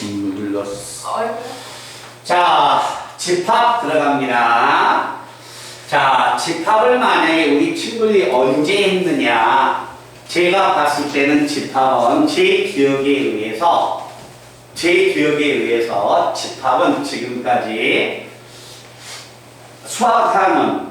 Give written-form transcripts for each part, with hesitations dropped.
눌렀어. 자, 집합 들어갑니다. 자, 집합을 만약에 우리 친구들이 언제 했느냐? 제가 봤을 때는 집합은 제 기억에 의해서 집합은 지금까지 수학하는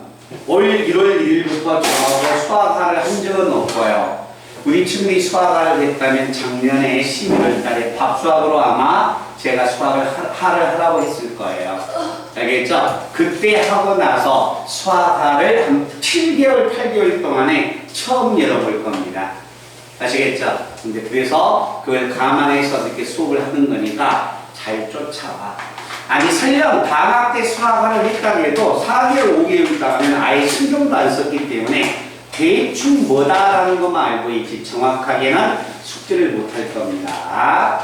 올 1월 1일부터 저하고 수학하를 한 적은 없고요. 우리 친구들이 수학을 했다면 작년에 11월 달에 밥수학으로 아마 제가 수학을 하를 하라고 했을 거예요. 알겠죠? 그때 하고 나서 수학하를 한 7개월, 8개월 동안에 처음 열어볼 겁니다. 아시겠죠? 근데 그래서 그걸 감안해서 이렇게 수업을 하는 거니까 잘 쫓아와. 아니 설령 방학 때 수학을 했다고 해도 4개월, 5개월 동안은 아예 신경도 안 썼기 때문에 대충 뭐다라는 것만 알고 있지 정확하게는 숙제를 못 할 겁니다.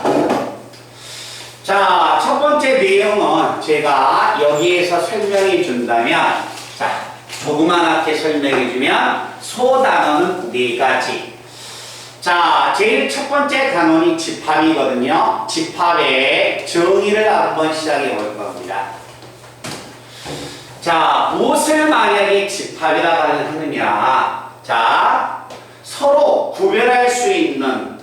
자, 첫 번째 내용은 제가 여기에서 설명해 준다면, 자, 조그맣게 설명해 주면 소 단어는 4가지. 자, 제일 첫 번째 단원이 집합이거든요. 집합의 정의를 한번 시작해 볼 겁니다. 자, 무엇을 만약에 집합이라고 하느냐. 자, 서로 구별할 수 있는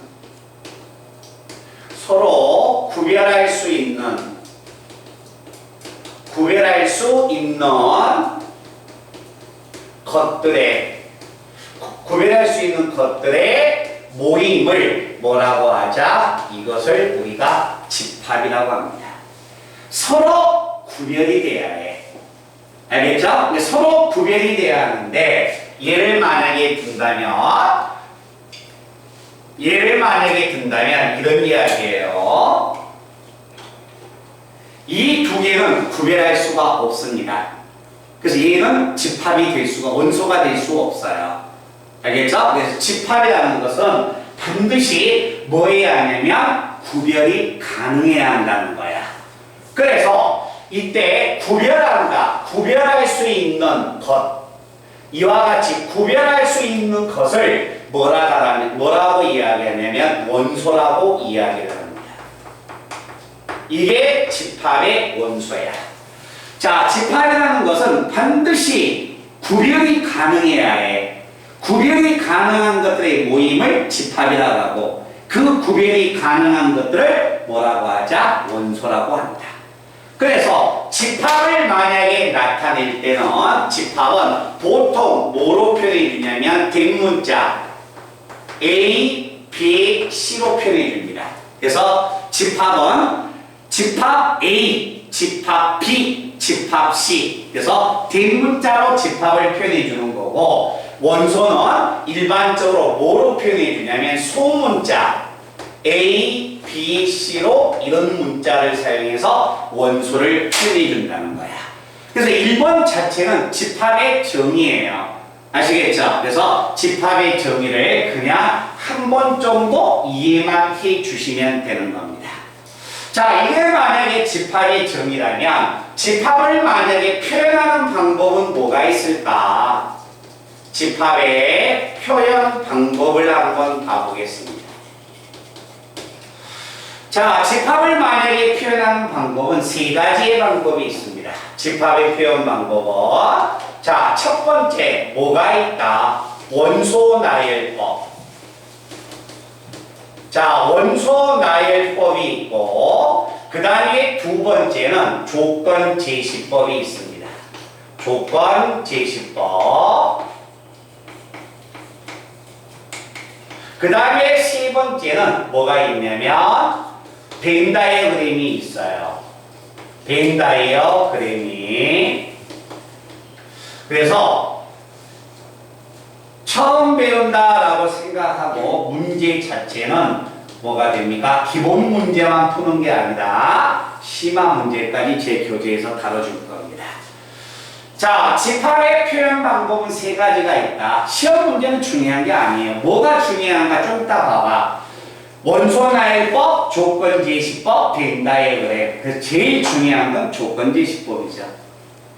것들의 모임을 뭐라고 하자? 이것을 우리가 집합이라고 합니다. 서로 구별이 돼야 해. 알겠죠? 근데 서로 구별이 돼야 하는데 예를 만약에 든다면 이런 이야기예요. 이 두 개는 구별할 수가 없습니다. 그래서 얘는 집합이 될 수가, 원소가 될 수가 없어요. 알겠죠? 그래서 집합이라는 것은 반드시 뭐 해야 하냐면 구별이 가능해야 한다는 거야. 그래서 이때 구별할 수 있는 것, 이와 같이 구별할 수 있는 것을 뭐라고 이야기하냐면 원소라고 이야기를 합니다. 이게 집합의 원소야. 자, 집합이라는 것은 반드시 구별이 가능해야 해. 구별이 가능한 것들의 모임을 집합이라고 하고 그 구별이 가능한 것들을 뭐라고 하자? 원소라고 한다. 그래서 집합을 만약에 나타낼 때는 집합은 보통 뭐로 표현해 주냐면 대문자 A, B, C로 표현해 줍니다. 그래서 집합은 집합 A, 집합 B, 집합 C. 그래서 대문자로 집합을 표현해 주는 거고 원소는 일반적으로 뭐로 표현해 주냐면 소문자 A, B, C로 이런 문자를 사용해서 원소를 표현해 준다는 거야. 그래서 1번 자체는 집합의 정의예요. 아시겠죠? 그래서 집합의 정의를 그냥 한 번 정도 이해만 해 주시면 되는 겁니다. 자, 이게 만약에 집합의 정의라면 집합을 만약에 표현하는 방법은 뭐가 있을까? 집합의 표현 방법을 한번 봐보겠습니다. 자, 집합을 만약에 표현하는 방법은 3가지의 방법이 있습니다. 집합의 표현 방법은 자, 첫 번째 뭐가 있다? 원소 나열법. 자, 원소 나열법이 있고 그 다음에 두 번째는 조건 제시법이 있습니다. 조건 제시법. 그 다음에 세 번째는 뭐가 있냐면 벤 다이어그램이 있어요. 벤 다이어그램이. 그래서 처음 배운다라고 생각하고 문제 자체는 뭐가 됩니까? 기본 문제만 푸는 게 아니라 심화 문제까지 제 교재에서 다뤄줄 겁니다. 자, 집합의 표현 방법은 3가지가 있다. 시험 문제는 중요한 게 아니에요. 뭐가 중요한가 좀 이따 봐봐. 원소 나열법, 조건 제시법, 벤 다이어그램. 그래서 제일 중요한 건 조건 제시법이죠.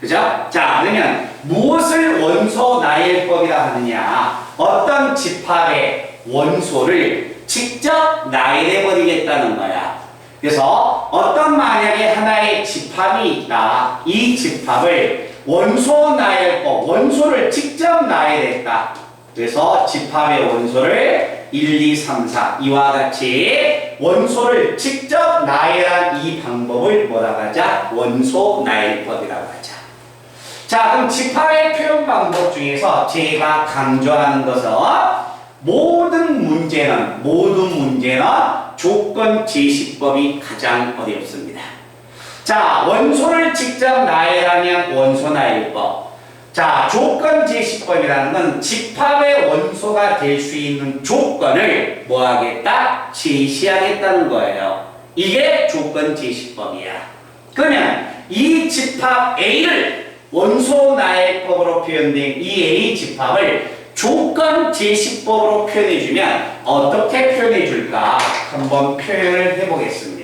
그죠? 자, 그러면 무엇을 원소 나열법이라 하느냐? 어떤 집합의 원소를 직접 나열해 버리겠다는 거야. 그래서 어떤 만약에 하나의 집합이 있다. 이 집합을 원소 나열법, 원소를 직접 나열했다. 그래서 집합의 원소를 1, 2, 3, 4 이와 같이 원소를 직접 나열한 이 방법을 뭐라고 하자? 원소 나열법이라고 하자. 자, 그럼 집합의 표현 방법 중에서 제가 강조하는 것은 모든 문제는 조건 제시법이 가장 어렵습니다. 자, 원소를 직접 나열하면 원소 나열법. 자, 조건 제시법이라는 건 집합의 원소가 될 수 있는 조건을 뭐 하겠다? 제시하겠다는 거예요. 이게 조건 제시법이야. 그러면 이 집합 A를 원소 나열법으로 표현된 이 A 집합을 조건 제시법으로 표현해주면 어떻게 표현해줄까? 한번 표현을 해보겠습니다.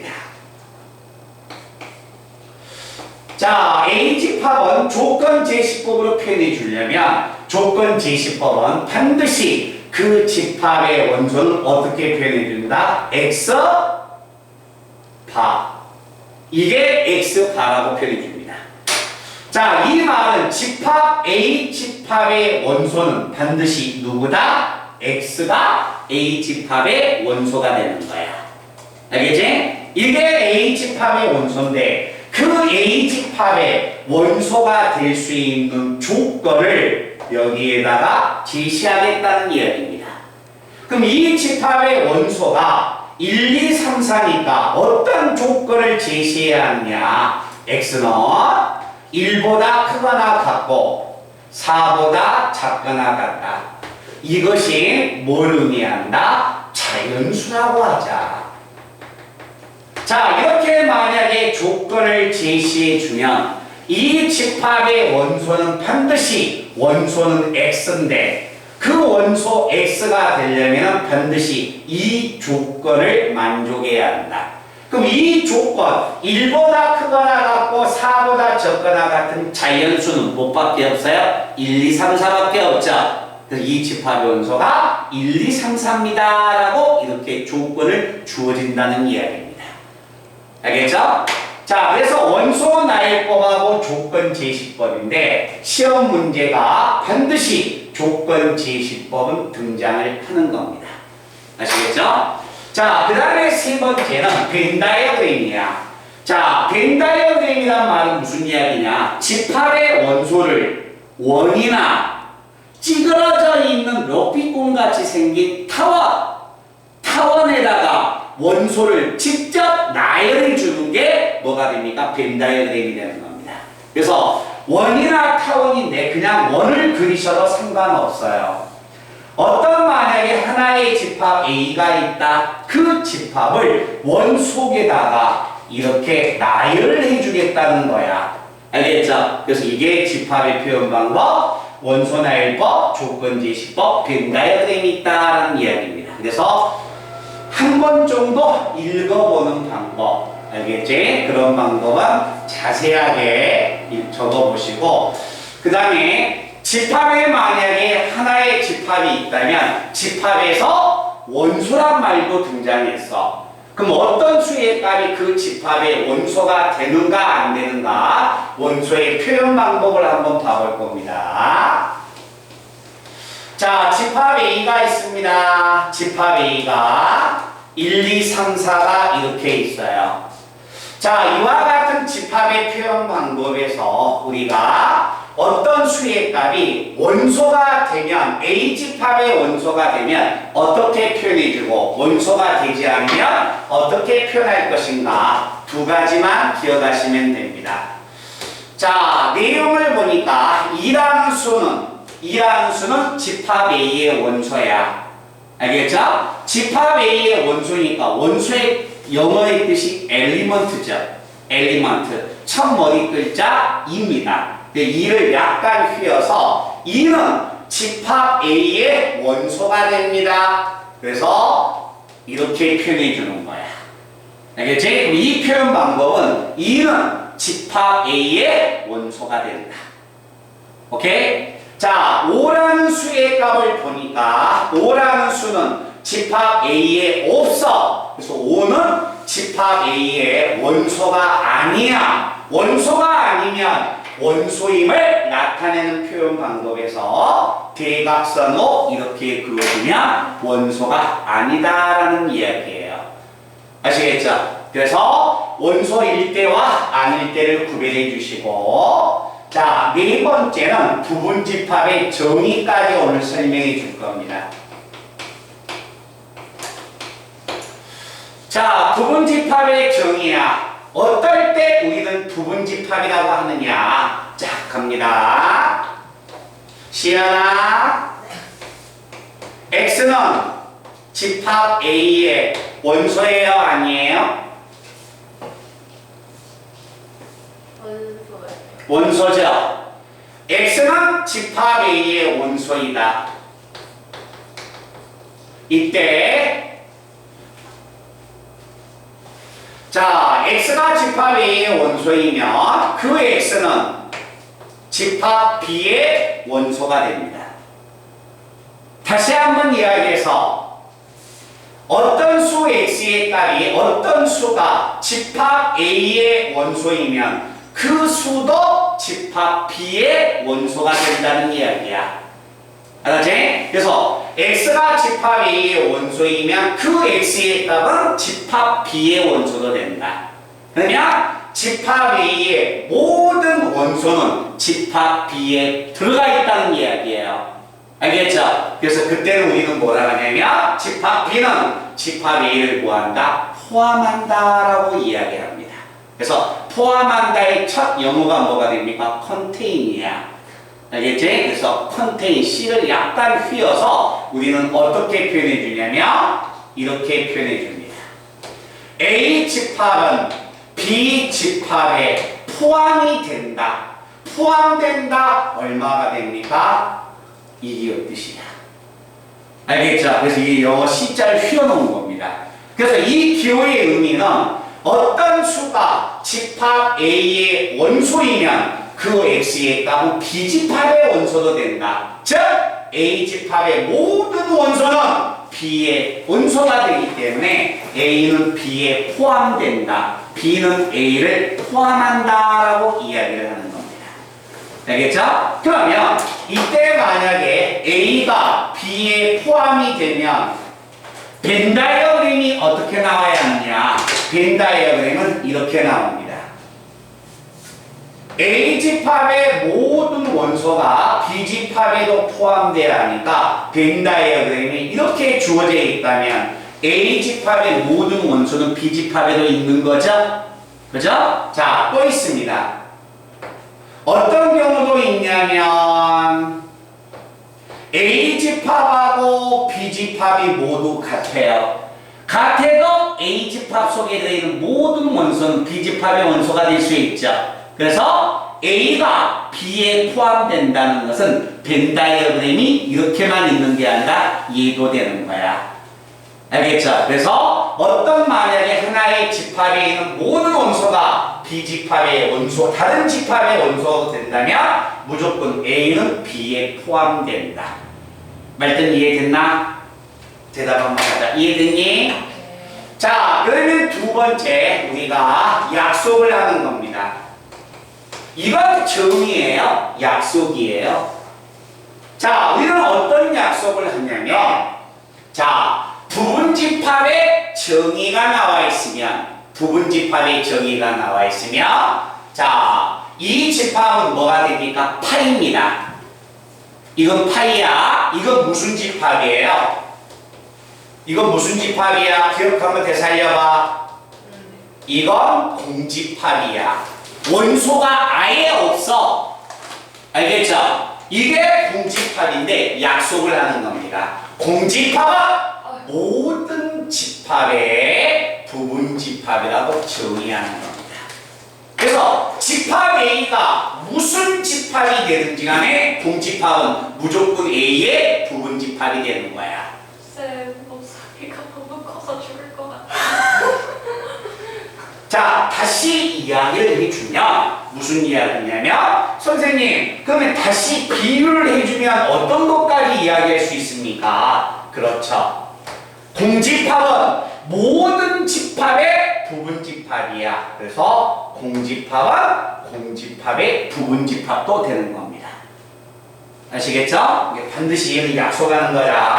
자, A 집합은 조건 제시법으로 표현해 주려면 조건 제시법은 반드시 그 집합의 원소는 어떻게 표현해 준다? X바. 이게 X바라고 표현해 줍니다. 자, 이 말은 집합 A 집합의 원소는 반드시 누구다? X가 A 집합의 원소가 되는 거야. 알겠지? 이게 A 집합의 원소인데 그 A 집합의 원소가 될 수 있는 조건을 여기에다가 제시하겠다는 이야기입니다. 그럼 이 집합의 원소가 1, 2, 3, 4니까 어떤 조건을 제시해야 하느냐? X는 1보다 크거나 같고 4보다 작거나 같다. 이것이 뭘 의미한다? 자연수라고 하자. 자, 이렇게 만약에 조건을 제시해주면 이 집합의 원소는 반드시 원소는 X인데 그 원소 X가 되려면 반드시 이 조건을 만족해야 한다. 그럼 이 조건 1보다 크거나 같고 4보다 적거나 같은 자연수는 뭐밖에 없어요? 1, 2, 3, 4밖에 없죠. 그래서 이 집합의 원소가 1, 2, 3, 4입니다 라고 이렇게 조건을 주어진다는 이야기입니다. 알겠죠? 자, 그래서 원소 나열법하고 조건 제시법인데 시험 문제가 반드시 조건 제시법은 등장을 하는 겁니다. 아시겠죠? 자, 그 다음에 세 번째는 벤 다이어그램이야. 자, 벤 다이어그램이란 말은 무슨 이야기냐? 집합의 원소를 원이나 찌그러져 있는 럭비공 같이 생긴 타원에다가 원소를 직접 나열해 주는 게 뭐가 됩니까? 벤 다이어그램이 되는 겁니다. 그래서 원이나 타원인데 그냥 원을 그리셔도 상관없어요. 어떤 만약에 하나의 집합 A가 있다. 그 집합을 원 속에다가 이렇게 나열해 주겠다는 거야. 알겠죠? 그래서 이게 집합의 표현 방법, 원소 나열법, 조건 제시법, 벤 다이어그램이 있다는 이야기입니다. 그래서 한 번 정도 읽어보는 방법, 알겠지? 그런 방법은 자세하게 적어보시고 그 다음에 집합에 만약에 하나의 집합이 있다면 집합에서 원소란 말도 등장했어. 그럼 어떤 수의 값이 그 집합의 원소가 되는가 안 되는가 원소의 표현 방법을 한번 봐볼 겁니다. 자, 집합 A가 있습니다. 집합 A가 1, 2, 3, 4가 이렇게 있어요. 자, 이와 같은 집합의 표현 방법에서 우리가 어떤 수의 값이 원소가 되면 A 집합의 원소가 되면 어떻게 표현해주고 원소가 되지 않으면 어떻게 표현할 것인가 두 가지만 기억하시면 됩니다. 자, 내용을 보니까 2라는 수는 집합 A의 원소야. 알겠죠? 집합 A의 원소니까 원소의 영어의 뜻이 엘리먼트죠. 엘리먼트. 첫 머리 글자 입니다. 2를 약간 휘어서 2는 집합 A의 원소가 됩니다. 그래서 이렇게 표현해 주는 거야. 알겠지? 그럼 이 표현 방법은 2는 집합 A의 원소가 된다. 오케이? 자, 5라는 수의 값을 보니까 5라는 수는 집합 A에 없어. 그래서 5는 집합 A의 원소가 아니야. 원소가 아니면 원소임을 나타내는 표현 방법에서 대각선으로 이렇게 그어주면 원소가 아니다라는 이야기예요. 아시겠죠? 그래서 원소일 때와 아닐 때를 구별해 주시고, 자, 네 번째는 부분집합의 정의까지 오늘 설명해 줄 겁니다. 자, 부분집합의 정의야. 어떨 때 우리는 부분집합이라고 하느냐? 자, 갑니다. 시연아, X는 집합 A의 원소예요, 아니에요? 원소죠. X는 집합 A의 원소이다. 이때 자, X가 집합 A의 원소이면 그 X는 집합 B의 원소가 됩니다. 다시 한번 이야기해서 어떤 수 X의 값이 어떤 수가 집합 A의 원소이면 그 수도 집합 B의 원소가 된다는 이야기야. 알았지? 그래서 X가 집합 A의 원소이면 그 X의 값은 집합 B의 원소도 된다. 그러면 집합 A의 모든 원소는 집합 B에 들어가 있다는 이야기예요. 알겠죠? 그래서 그때는 우리는 뭐라 하냐면 집합 B는 집합 A를 뭐한다? 포함한다라고 이야기합니다. 그래서 포함한다의 첫 영어가 뭐가 됩니까? contain이야. 알겠지? 그래서 contain C를 약간 휘어서 우리는 어떻게 표현해 주냐면 이렇게 표현해 줍니다. A 집합은 B 집합에 포함이 된다. 포함된다. 얼마가 됩니까? 이게 뜻이야. 알겠죠? 그래서 이게 영어 C자를 휘어놓은 겁니다. 그래서 이 기호의 의미는 어떤 수가 집합 A의 원소이면 그 X의 값은 B집합의 원소도 된다. 즉 A집합의 모든 원소는 B의 원소가 되기 때문에 A는 B에 포함된다. B는 A를 포함한다라고 이야기를 하는 겁니다. 알겠죠? 그러면 이때 만약에 A가 B에 포함이 되면 벤 다이어그램이 어떻게 나와야 하느냐? 벤 다이어그램은 이렇게 나옵니다. A집합의 모든 원소가 B집합에도 포함되어야 하니까 벤 다이어그램이 이렇게 주어져 있다면 A집합의 모든 원소는 B집합에도 있는 거죠? 그죠? 자, 또 있습니다. 어떤 경우도 있냐면 A집합하고 B집합이 모두 같아요. 같아도 A집합 속에 들어있는 모든 원소는 B집합의 원소가 될 수 있죠. 그래서 A가 B에 포함된다는 것은 벤 다이어그램이 이렇게만 있는 게 아니라 얘도 되는 거야. 알겠죠? 그래서 어떤 만약에 하나의 집합에 있는 모든 원소가 B집합의 원소, 다른 집합의 원소가 된다면 무조건 A는 B에 포함된다. 말든 이해됐나? 대답 한번 하자. 이해됐니? 자, 그러면 두 번째 우리가 약속을 하는 겁니다. 이건 정의예요. 약속이에요. 자, 우리는 어떤 약속을 하냐면 자, 부분집합의 정의가 나와 있으면 부분집합의 정의가 나와 있으면 자, 이 집합은 뭐가 됩니까? 파입니다. 이건 파이야. 이건 무슨 집합이에요? 이건 무슨 집합이야? 기억 한번 되살려봐. 이건 공집합이야. 원소가 아예 없어. 알겠죠? 이게 공집합인데 약속을 하는 겁니다. 공집합은 모든 집합의 부분집합이라고 정의하는 겁니다. 그래서 집합 A가 무슨 집합이 되든지 간에 공집합은 무조건 A의 부분집합이 되는 거야. 쌤, 목소리가 너무 커서 죽을 것 같아. 자, 다시 이야기를 해주면 무슨 이야기냐면 선생님, 그러면 다시 비유를 해주면 어떤 것까지 이야기할 수 있습니까? 그렇죠. 공집합은 모든 집합의 부분집합이야. 그래서 공집합은 공집합의 부분집합도 되는 겁니다. 아시겠죠? 이게 반드시 얘는 약속하는 거야.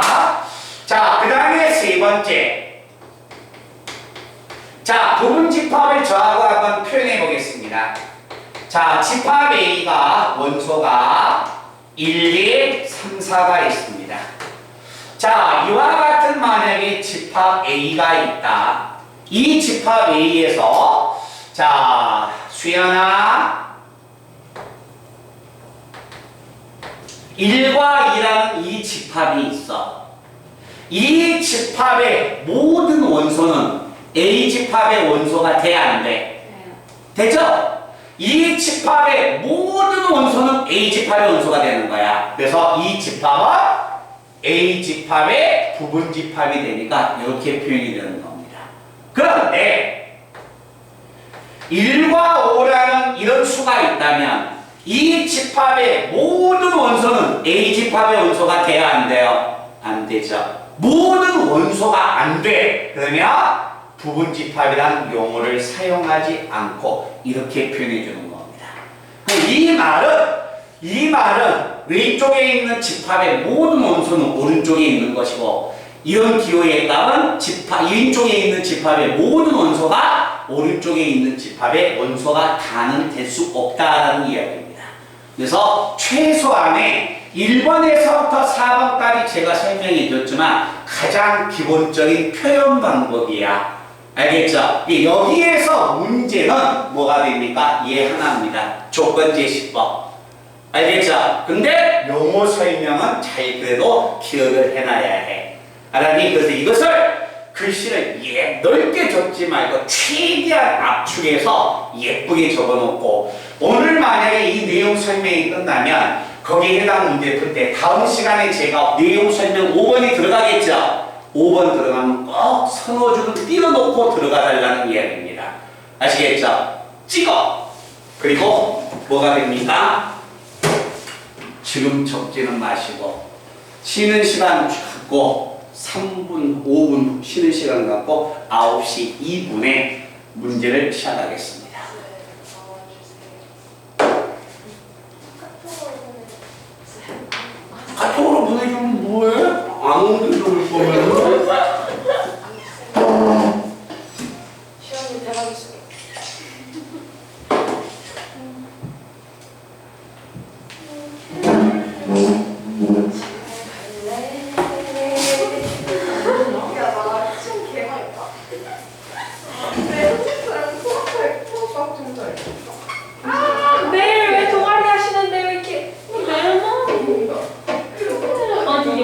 자, 그 다음에 세 번째. 자, 부분집합을 저하고 한번 표현해 보겠습니다. 자, 집합 A가 원소가 1, 2, 3, 4가 있습니다. 자, 이와 같은 만약에 집합 A가 있다. 이 집합 A에서 자, 수연아 1과 2라는 이 집합이 있어. 이 집합의 모든 원소는 A 집합의 원소가 돼, 안 돼? 되죠? 이 집합의 모든 원소는 A 집합의 원소가 되는 거야. 그래서 이 집합은 A 집합의 부분 집합이 되니까 이렇게 표현이 되는 겁니다. 그런데 1과 5라는 이런 수가 있다면 이 집합의 모든 원소는 A 집합의 원소가 돼야 안 돼요? 안 되죠. 모든 원소가 안 돼. 그러면 부분집합이라는 용어를 사용하지 않고 이렇게 표현해 주는 겁니다. 이 말은 왼쪽에 있는 집합의 모든 원소는 오른쪽에 있는 것이고 이런 기호에 따른 왼쪽에 있는 집합의 모든 원소가 오른쪽에 있는 집합의 원소가 다는 될 수 없다라는 이야기입니다. 그래서 최소한의 1번에서부터 4번까지 제가 설명해 줬지만 가장 기본적인 표현 방법이야. 알겠죠? 여기에서 문제는 뭐가 됩니까? 얘 하나입니다. 조건제시법. 알겠죠? 근데 용어 설명은 잘 그래도 기억을 해놔야 해. 알았니? 그래서 이것을 글씨를 넓게 적지 말고 최대한 압축해서 예쁘게 적어놓고 오늘 만약에 이 내용 설명이 끝나면 거기에 해당 문제 풀 때 다음 시간에 제가 내용 설명 5번이 들어가겠죠? 5번 들어가면 꼭 선호줄을 띄워놓고 들어가 달라는 이야기입니다. 아시겠죠? 찍어! 그리고 뭐가 됩니까? 지금 적지는 마시고 쉬는 시간 갖고 3분, 5분 쉬는 시간 갖고 9시 2분에 문제를 시작하겠습니다. 카톡으로 보내주면 뭐해? 안 오는데 올 거면 시원이 대박이시네. 내일 왜 동아리 하시는데 왜 이렇게 내일만? 아니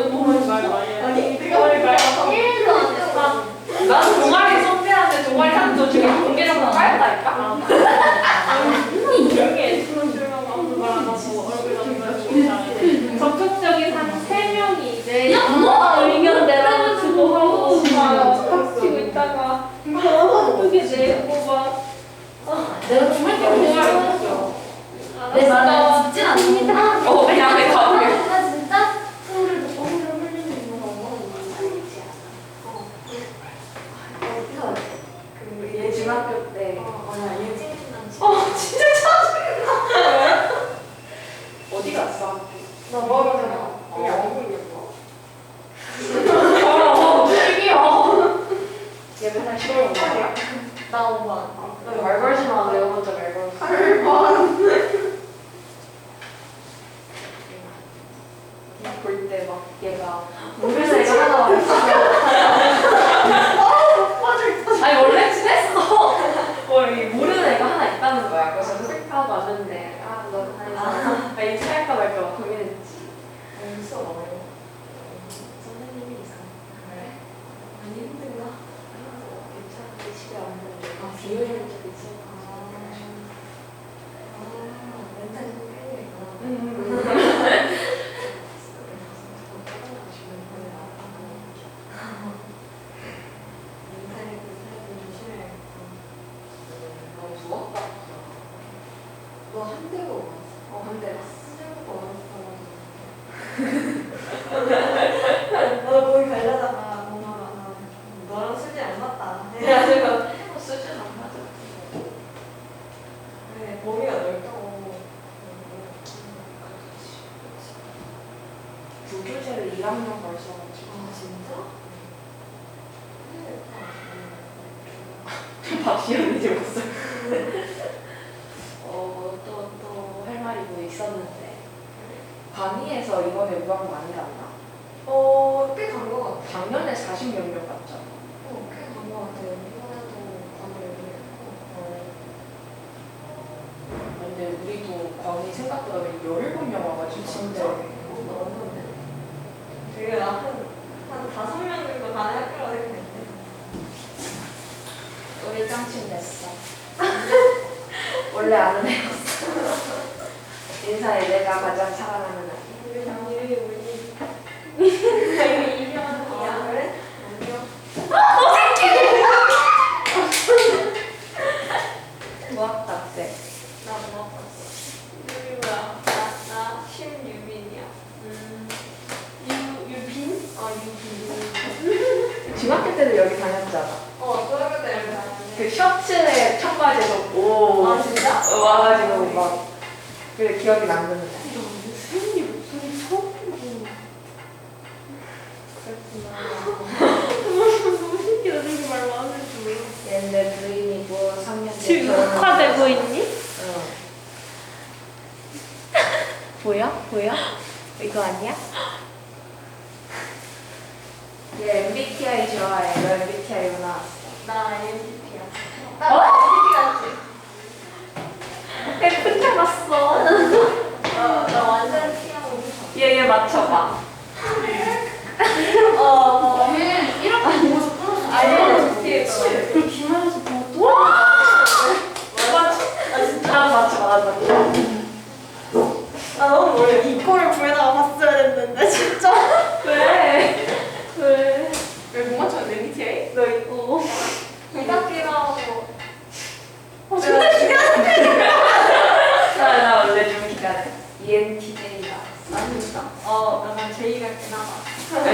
뭔 말 많이 해. 아니 동아리 말 1도 안 했어. 나도 동아리 선배한테 동아리 하는 도중에 공개적으로 깔다니까. 아니 이렇게 들어주려고 아무 말 안 하고 얼굴 안 적극적인 한 3명이 이제 의견대로 그거 하고 닥치고 있다가 그게 내고 막 내가 정말 동아리 없어. 내 말은 듣진 않습니다. 그냥 내 가보게. 나 진짜 소리를 듣고 소리를 흘리는 이유가 어머니 아니지 않아. 그얘 중학교 때 얘 진짜 짜증나. 어디 갔어? 나 멀어잖아. 그냥 얼굴이었어. 얘 맨날 시골 온다. 나 5번. 너 말 걸지 마. 내가 먼저 말 걸었어. 8번. 볼 때 막 얘가 모르는 애가 하나 왔어. 아니 원래 친했어. 모르는 애가 하나 있다는 거야. 그래서 슬퍼하고 왔는데 너 아니 인사할까 말까 막 고민했지. 수업 어려워. 선생님이 이상해. 그래? 많이 힘든가? 괜찮은데 집에 왔는데 비율이 좀 있어. 멘탈이 좀 깨지겠구나. 너 한 대로 왔어. 한 대로. 나도 거기 가려다가 너랑 술이 안 맞다. 그래가지고 박시연이 되었어. 또 할 말이 뭐 있었는데 광희에서 이번에 무학 많이 갔나? 꽤 간 거 같아. 작년에 40몇 명 갔잖아. 꽤 간 거 같아. 이번에도 관을 열리고. 근데 우리도 광희 생각보다 17명 와가지고 진짜? 너무한데. 되게 한 5명 정도 가는 학교라 생각했는데. 우리 짱친 냈어. 원래 아는 애였어. 인사해. 내가 가장 사랑하는 아이. 우리 장미리 우리. 이름이 이현이야. 그래? 안녕. 무학학생. 나 뭐 봤어? 유리 뭐야? 나 심유빈이야. 유빈? 유빈. 중학교 때도 여기 다녔잖아. 중학교 때 이렇게 그 셔츠에 청바지에서 오. 아, 진짜? 와가지고 막. 그 기억이 남는데. 수현이 목소리 처음 듣고. 너무 신기하다. 되게 말 많을 줄 몰랐어. 얘네 부인이고 3년 지금 녹화되고 있니? 응. 보여? 이거 아니야? 얘 MBTI 좋아해. 너 MBTI 나왔어. 나 INTP야. 나 INTP 같지? F 잡았어. 나 완전 T하고 얘 맞춰봐. 이렇게 보고서 끊었어. INTP. 그 기말에서 보고 아 진짜? 나도 맞춰. 나 너무 원래 이거를 보에다가 봤어야 했는데 진짜. 왜? 왜 못 맞췄는데 MBTI? 너 있고. 이다기라고. 진짜 기대하는데. 나 원래 좀 기다려. ENTJ가. 아 진짜? 나만 J가 있나봐. 응?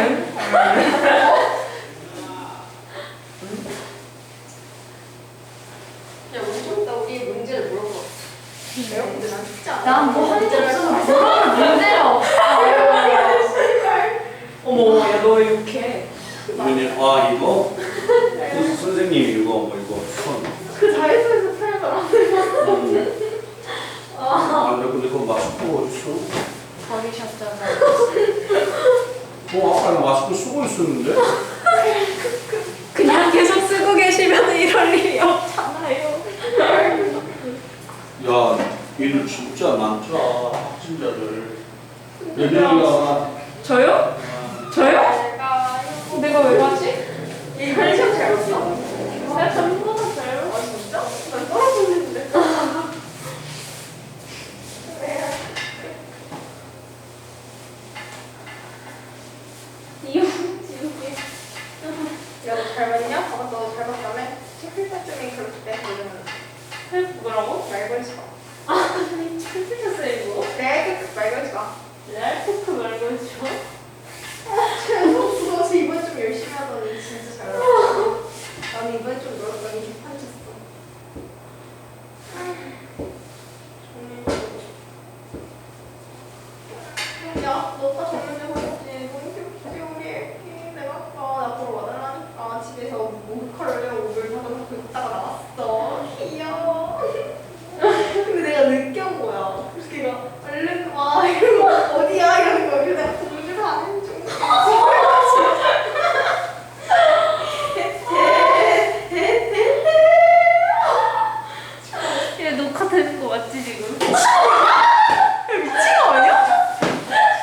야 우리 좀 이따 우리 문제를 물어봐. 내가 근데 난 쉽지 않아. 난뭐 한 적 없어. 문제가 없어. 어머, 야, 너 왜 이렇게. 우리는 이거 선생님 이거 손. 그 자유에서 살더라. 근데 그거 마스크 어딨어? 버리셨잖아. 아까 나 마스크 쓰고 있었는데? 그냥 계속 쓰고 계시면 이럴 일이 없잖아요. 야, 얘들 진짜 많더라, 확진자들. 얘들이가 저요? 저요? 내가 왜 가지? 이 편의점 잘 봤어? 내가 잘못 받았어요. 아 진짜? 난 떨어졌는데. 야, 너 잘 봤냐? 봐봐, 너 잘 봤다며? 책 때쯤에 그렇게 때 그러면 뭐라고? 말 걸지 마. 틀렸어요, 이거. 말 걸지 마. 랄코크 말고 줘? 최소 수고해서 이번 좀 열심히 하더니 진짜 잘 나왔어. 나는 이번 좀 너무 개판 쳤어. 야, 너 다 정면에 보냈지? 너무 귀엽지, 우리 애기. 내가 아까 나 보러 와달라니까 집에서 목컬려고 물 받아놓고 있다가 나왔어. 귀여워. 근데 내가 늦게 온 거야. 그래서 걔가 얼른 와 이러고 어디야 이러는 거야. 그래서 내가 공주 가는 중. 얘 녹화되는 거 맞지, 지금? 미친 거 아니야?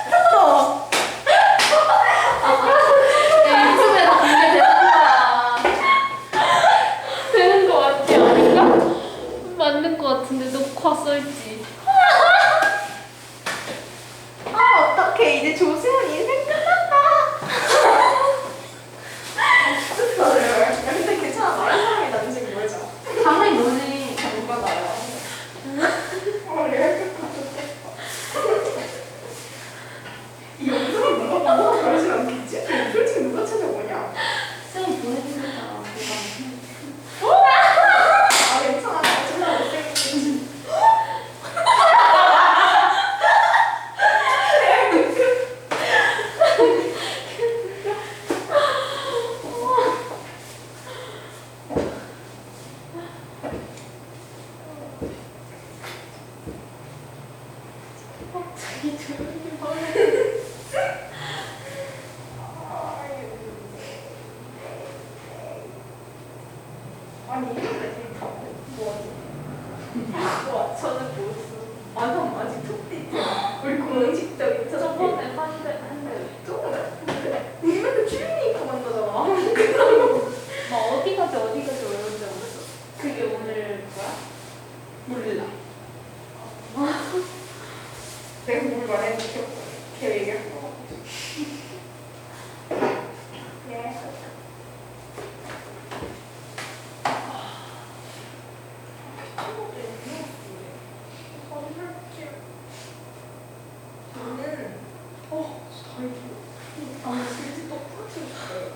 미쳤어. 야, 유튜브에서 공개되는 거야. 되는 거 맞지, 아닌가? 맞는 거 같은데 녹화 써있지. 어떡해. 이제 조세현 인생 끝났다. 야, 근데 괜찮아. 나이 사람이 나 인생 멀잖아. 당연히 너네. 누가 나야? 리얼 이 영상을 누가 보고 그러진 않겠지? 솔직히 누가 찾아보냐? 쌤이 보내준 거잖아. 괜찮아. 진짜 못생겼지. 아니 이런데 데이터 뭐 저는 보스 완전 아직 툭 우리 공식적인 저번에 한대 조금 우리는 추리니까 만나잖아. 막 어디까지 어려운지 알았어. 그게 오늘 뭐야? 몰라. 내가 뭘 말했는지 걔 얘기할 거. 예. 저는 진짜 똑같이 있어요.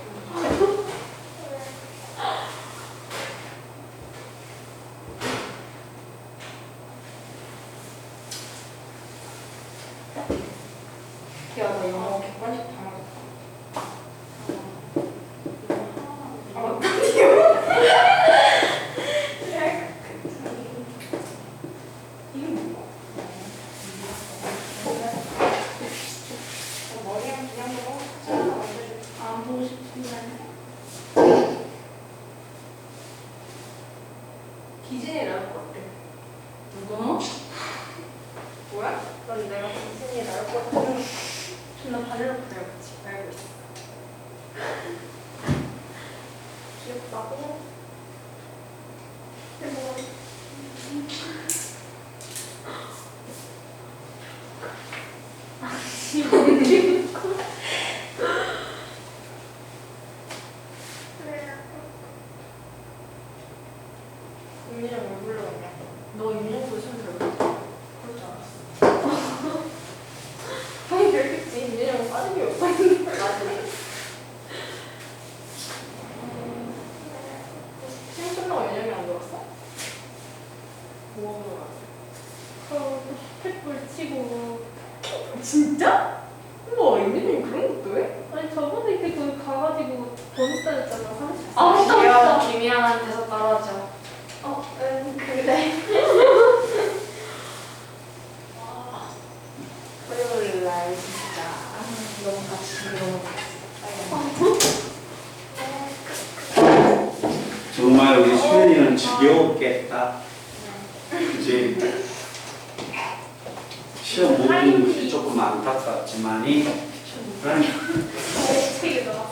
야, 나 영어 객관식 다 맞았다. 아, 맞다니요? 이게 뭐야? 머리랑 그냥 먹어? 안 보고 싶은데. 기진이 나올 것 같아. 누구? 뭐야? 넌 내가 기진이 나올 것 같아. 존나 바늘로 붙여야지. 알고 있어. 귀엽다고? 해보고. 윤희랑 왜 불러왔냐? 너 윤희 보시면 될 것 같아. 그럴 줄 알았어. 아니 그렇겠지. 윤희랑 빠진 게 없었는데. 맞지? 시험 끝나고 윤희랑 안 들었어? 뭐 하러 갔어? 탭불 치고. 진짜? 우와 윤희랑 그런 것도 해? 아니 저번에 그 가가지고 번호 따였잖아. 30. 아, 김희양한테서 떨어져. 그래. 토요일 날 진짜 너무 같이 정말 우리 수연이는 지겨웠겠다. 그치? 시험 못 보는 것이 조금 안타깝지만이 책에 넣었어.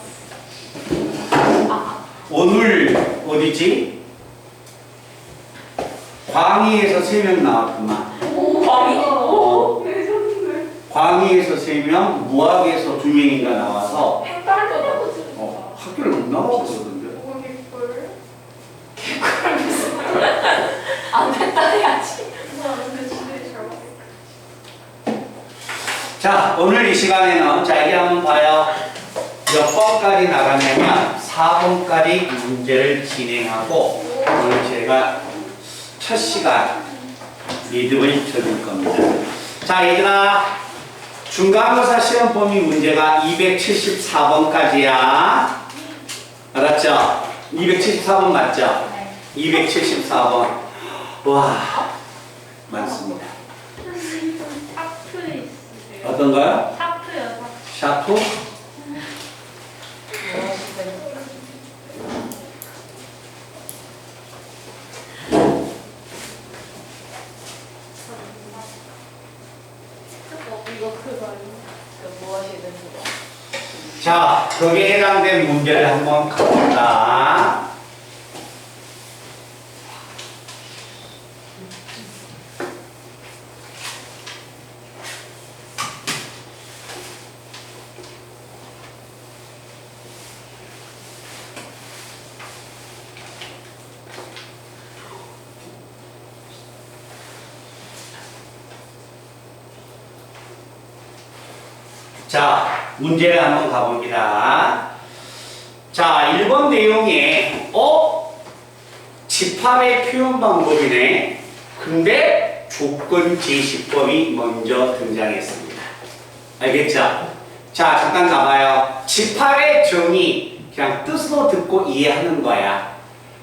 오늘 어디지? 광희에서 3명 나왔구만. 광희? 어, 레전드. 광희에서 3명, 무학에서 2명인가 나와서 헷갈려. 학교를 못 나왔거든요. 오 개꿀. 안 됐다 해야지. 근데 진짜 잘 봤어. 자, 오늘 이 시간에는 자, 이게 한번 봐요. 몇 번까지 나가냐면 4번까지 문제를 진행하고 오늘 제가 첫 시간 리듬을 쳐줄 겁니다. 자, 얘들아, 중간고사 시험 범위 문제가 274번까지야. 알았죠? 274번 맞죠? 274번. 와, 맞습니다. 타프 있으세요? 어떤 거요? 타프요. 샤프? 이거 그거 아니야? 그 무엇이든 그거. 자, 거기에 해당된 문제를 한번 가볼까? 자, 문제를 한번 가봅니다. 자, 1번 내용에 집합의 표현 방법이네. 근데 조건 제시법이 먼저 등장했습니다. 알겠죠? 자, 잠깐 가봐요. 집합의 정의 그냥 뜻으로 듣고 이해하는 거야.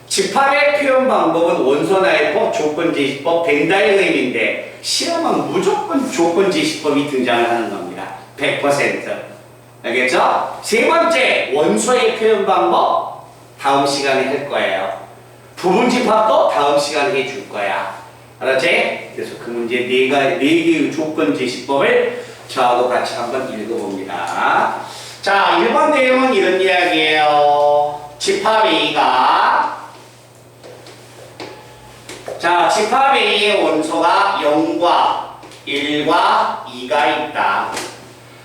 집합의 표현 방법은 원소나해법, 조건 제시법, 벤다이어임인데 시험은 무조건 조건 제시법이 등장을 하는 겁니다. 100%. 알겠죠? 세 번째, 원소의 표현 방법 다음 시간에 할 거예요. 부분 집합도 다음 시간에 해줄 거야. 알았지? 그래서 그 문제 네 개의 조건 제시법을 저하고 같이 한번 읽어봅니다. 자, 1번 내용은 이런 이야기예요. 집합 A가 집합 A의 원소가 0과 1과 2가 있다.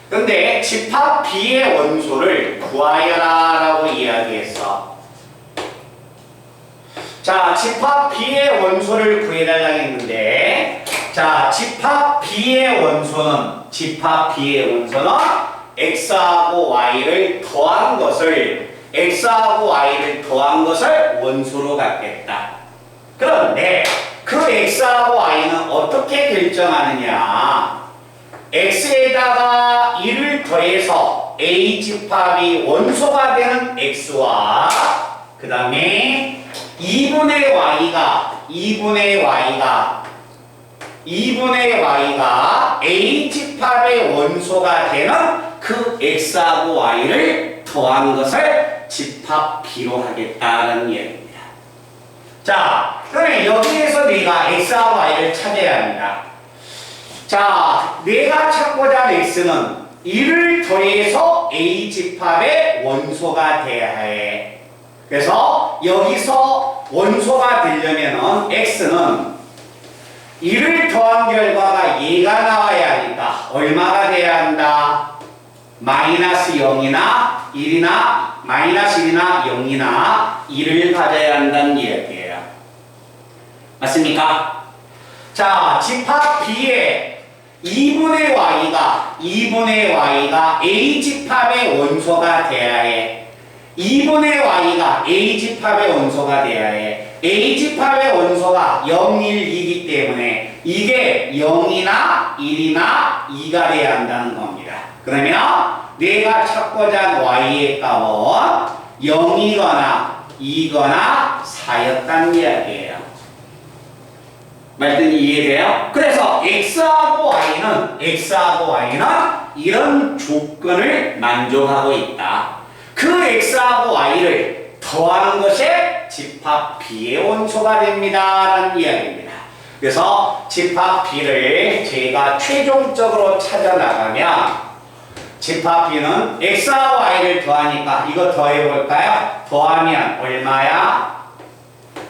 근데 집합 B의 원소를 구하여라 라고 이야기했어. 자, 집합 B의 원소를 구해달라고 했는데, 자, 집합 B의 원소는 X하고 Y를 더한 것을 원소로 갖겠다. 그런데 그 X하고 Y는 어떻게 결정하느냐? X에다가 1을 더해서 A 집합이 원소가 되는 X와 그 다음에 2분의 Y가 A 집합의 원소가 되는 그 X하고 Y를 더한 것을 집합 B로 하겠다는 이야기입니다. 자, 그러면 여기에서 내가 X하고 Y를 찾아야 합니다. 자, 내가 찾고자 할 X는 1을 더해서 A 집합의 원소가 돼야 해. 그래서 여기서 원소가 되려면은 X는 1을 더한 결과가 얘가 나와야 하니까 얼마가 돼야 한다? 마이너스 0이나 1이나 마이너스 1이나 0이나 1을 가져야 한다는 이야기예요. 맞습니까? 자, 집합 B에 2분의 Y가 A 집합의 원소가 돼야 해. 2분의 Y가 A 집합의 원소가 돼야 해. A 집합의 원소가 0, 1, 2이기 때문에 이게 0이나 1이나 2가 돼야 한다는 겁니다. 그러면 내가 찾고자 한 Y의 값은 0이거나 2거나 4였다는 이야기예요. 말씀이 이해돼요? 그래서 X하고 Y는 이런 조건을 만족하고 있다. 그 X하고 Y를 더하는 것이 집합 B의 원소가 됩니다 라는 이야기입니다. 그래서 집합 B를 제가 최종적으로 찾아나가면 집합 B는 X하고 Y를 더하니까 이거 더해볼까요? 더하면 얼마야?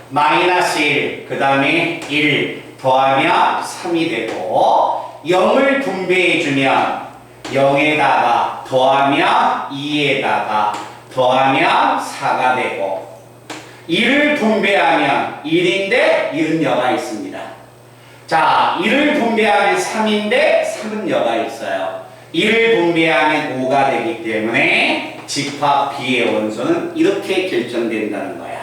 마이너스 1, 그 다음에 1 더하면 3이 되고 0을 분배해주면 0에다가 더하면 2에다가 더하면 4가 되고 1을 분배하면 1인데 1은 여가 있습니다. 자, 1을 분배하면 3인데 3은 여가 있어요. 1을 분배하면 5가 되기 때문에 집합 B의 원소는 이렇게 결정된다는 거야.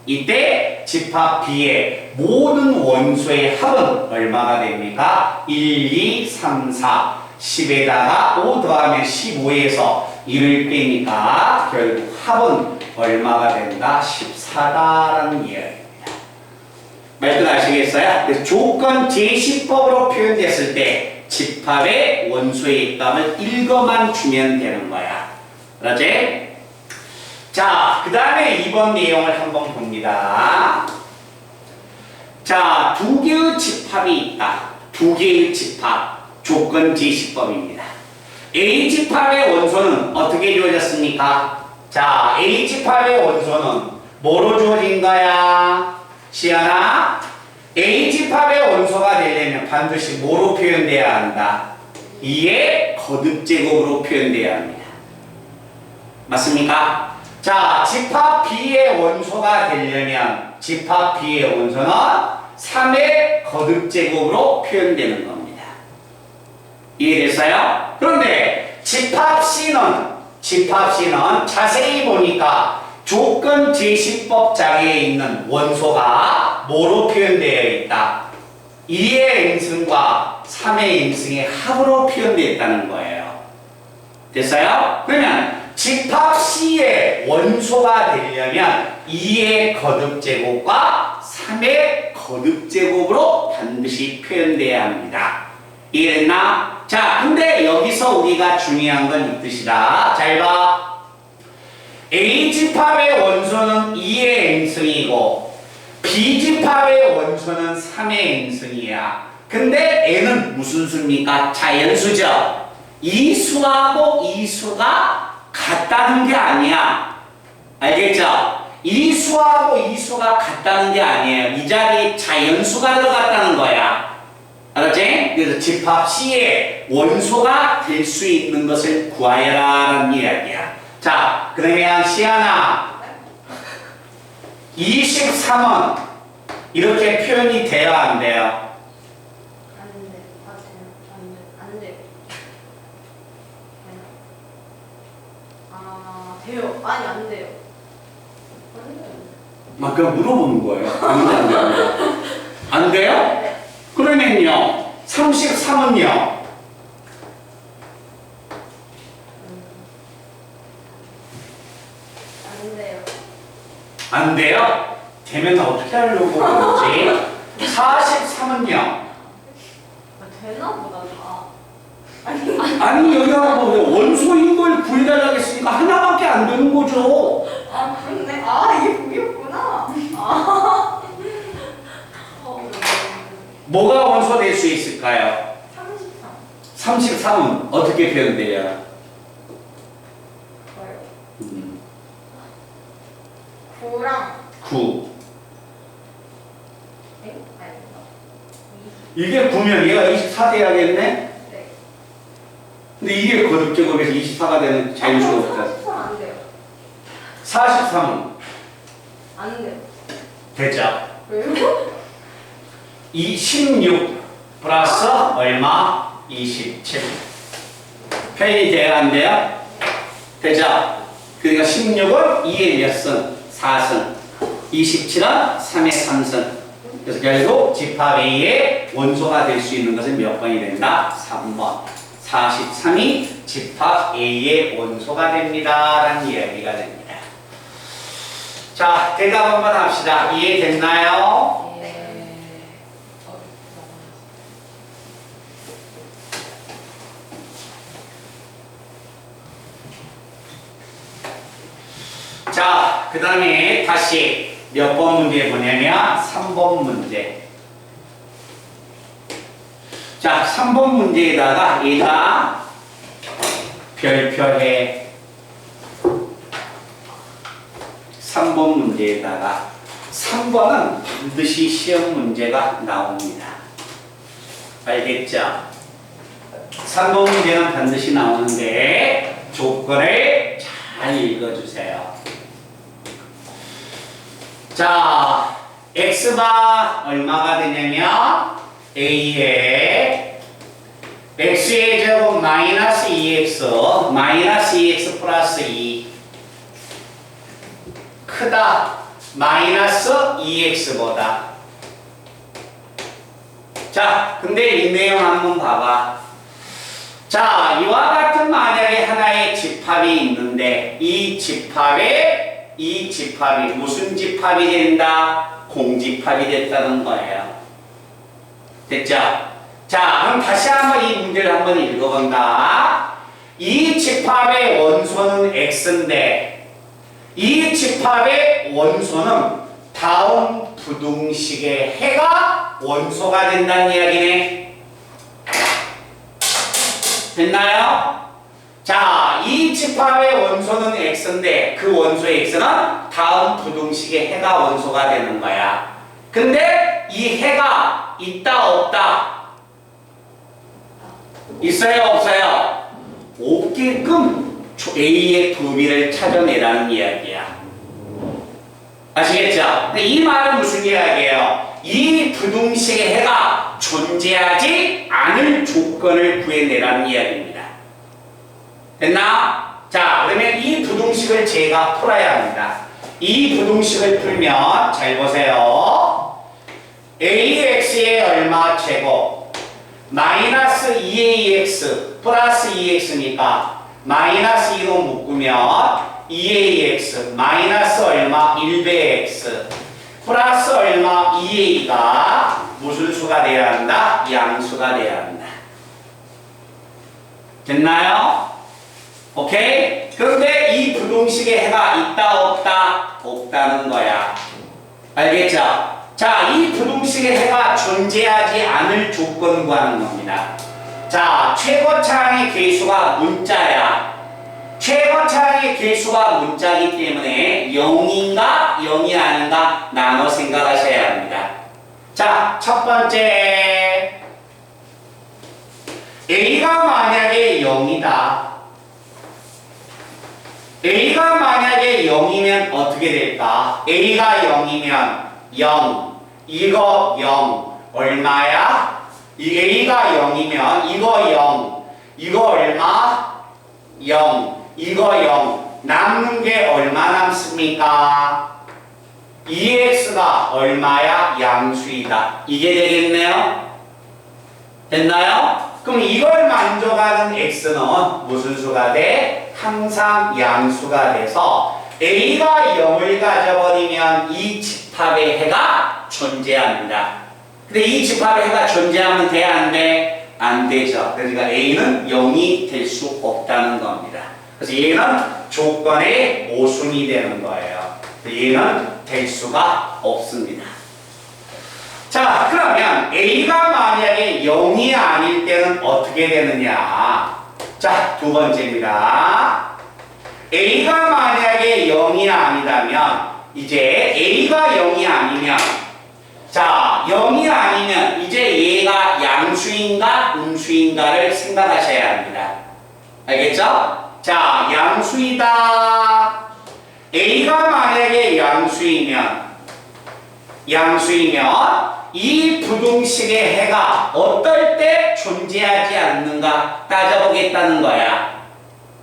이때 집합 B의 모든 원소의 합은 얼마가 됩니까? 1, 2, 3, 4 10에다가 5 더하면 15에서 1을 빼니까 결국 합은 얼마가 된다? 14다라는 이야기입니다. 말들 아시겠어요? 그래서 조건 제시법으로 표현됐을 때 집합의 원소의 입감을 읽어만 주면 되는 거야. 그렇지? 자, 그 다음에 이번 내용을 한번 봅니다. 자, 두 개의 집합이 있다. 두 개의 집합. 조건 제시법입니다. A 집합의 원소는 어떻게 주어졌습니까? 자, A 집합의 원소는 뭐로 주어진 거야? 시연아, A 집합의 원소가 되려면 반드시 뭐로 표현돼야 한다? 2의 거듭제곱으로 표현돼야 합니다. 맞습니까? 자, 집합 B의 원소가 되려면 집합 B의 원소는 3의 거듭제곱으로 표현되는 겁니다. 이해됐어요? 그런데 집합 C는 자세히 보니까 조건 제시법장에 있는 원소가 뭐로 표현되어 있다? 2의 n승과 3의 n승의 합으로 표현되어 있다는 거예요. 됐어요? 그러면 집합 C의 원소가 되려면 2의 거듭제곱과 3의 거듭제곱으로 반드시 표현돼야 합니다. 이해됐나? 자, 근데 여기서 우리가 중요한 건 이 뜻이다. 잘 봐. A 집합의 원소는 2의 n승이고 B집합의 원소는 3의 n승이야. 근데 n은 무슨 수입니까? 자연수죠. 이 수하고 이 수가 같다는 게 아니야. 알겠죠? 이 수하고 이 수가 같다는 게 아니에요. 이 자리에 자연수가 들어갔다는 거야. 알았지? 그래서 집합 C의 원소가 될 수 있는 것을 구하여라라는 이야기야. 자, 그러면 시아나 23은 이렇게 표현이 돼요, 안 돼요? 안 돼. 안 돼. 아, 돼요. 아니, 안 돼요. 막 그냥 물어보는 거예요. 안 돼, 안 돼요? 안 돼요? 그러면요, 33은요? 안 돼요. 안 돼요? 되면 어떻게 하려고 그러지? 43은요? 되나 보다, 다. 아니, 여기 하나 보세요. 원소인 걸 구해달라고 했으니까 하나밖에 안 되는 거죠. 아, 그렇네. 아, 이게 그게였구나. 아. 뭐가 원소 될 수 있을까요? 33. 33은 어떻게 표현돼요? 뭐요? 9랑 9. 아닌가? 이게 9면 얘가 24 돼야겠네? 네. 근데 이게 거듭제곱에서 24가 되는 자연수가 없다. 33 안 돼요. 43은 안 돼요. 되죠? 왜요? 16 플러스 얼마? 27. 표현이 돼야 안 돼요? 되죠? 그러니까 16은 2의 몇 승? 4승. 27은 3의 3승. 그래서 결국 집합 A의 원소가 될 수 있는 것은 몇 번이 된다? 3번. 43이 집합 A의 원소가 됩니다. 라는 이야기가 됩니다. 자, 대답 한번 합시다. 이해됐나요? 자, 그 다음에 다시 몇 번 문제 보냐면 3번 문제. 자, 3번 문제에다가 얘가 별표해. 3번 문제에다가 3번은 반드시 시험 문제가 나옵니다. 알겠죠? 3번 문제는 반드시 나오는데 조건을 잘 읽어주세요. 자, x가 얼마가 되냐면 a에 x의 제곱 마이너스 2x 마이너스 2x 플러스 2 크다 마이너스 2x보다. 자, 근데 이 내용 한번 봐봐. 자, 이와 같은 만약에 하나의 집합이 있는데 이 집합이 무슨 집합이 된다? 공집합이 됐다는 거예요. 됐죠? 자, 그럼 다시 한번 이 문제를 한번 읽어본다. 이 집합의 원소는 x인데 이 집합의 원소는 다음 부등식의 해가 원소가 된다는 이야기네. 됐나요? 자, 이 집합의 원소는 x인데 그 원소의 x는 다음 부등식의 해가 원소가 되는 거야. 근데 이 해가 있다 없다? 있어요 없어요? 없게끔 A의 부비를 찾아내라는 이야기야. 아시겠죠? 근데 이 말은 무슨 이야기예요? 이 부등식의 해가 존재하지 않을 조건을 구해내라는 이야기입니다. 됐나? 자, 그러면 이 부등식을 제가 풀어야 합니다. 이 부등식을 풀면 잘 보세요. AX의 얼마 제곱 마이너스 2AX 플러스 2X니까 마이너스 2로 묶으면 2AX 마이너스 얼마 1배X 플러스 얼마 2A가 무슨 수가 돼야 한다? 양수가 돼야 한다. 됐나요? 오케이? 그런데 이 부등식의 해가 있다 없다? 없다는 거야. 알겠죠? 자, 이 부등식의 해가 존재하지 않을 조건 구하는 겁니다. 자, 최고차항의 개수가 문자야. 최고차항의 개수가 문자이기 때문에 0인가 0이 아닌가 나눠 생각하셔야 합니다. 자, 첫 번째 A가 만약에 0이다. A가 만약에 0이면 어떻게 될까? A가 0이면 0, 이거 0, 얼마야? 이 A가 0이면 이거 0, 이거 얼마? 0, 이거 0. 남는 게 얼마 남습니까? 2x가 얼마야? 양수이다. 이게 되겠네요? 됐나요? 그럼 이걸 만족하는 x는 무슨 수가 돼? 항상 양수가 돼서 A가 0을 가져버리면 이 집합의 해가 존재합니다. 근데 이 집합의 해가 존재하면 돼? 안 돼? 안 되죠. 그러니까 A는 0이 될 수 없다는 겁니다. 그래서 얘는 조건의 모순이 되는 거예요. 얘는 될 수가 없습니다. 자, 그러면 A가 만약에 0이 아닐 때는 어떻게 되느냐? 자, 두 번째입니다. A가 만약에 0이 아니라면 이제 A가 0이 아니면 자, 0이 아니면 이제 얘가 양수인가 음수인가를 생각하셔야 합니다. 알겠죠? 자, 양수이다. A가 만약에 양수이면 이 부등식의 해가 어떨 때 존재하지 않는가 따져보겠다는 거야.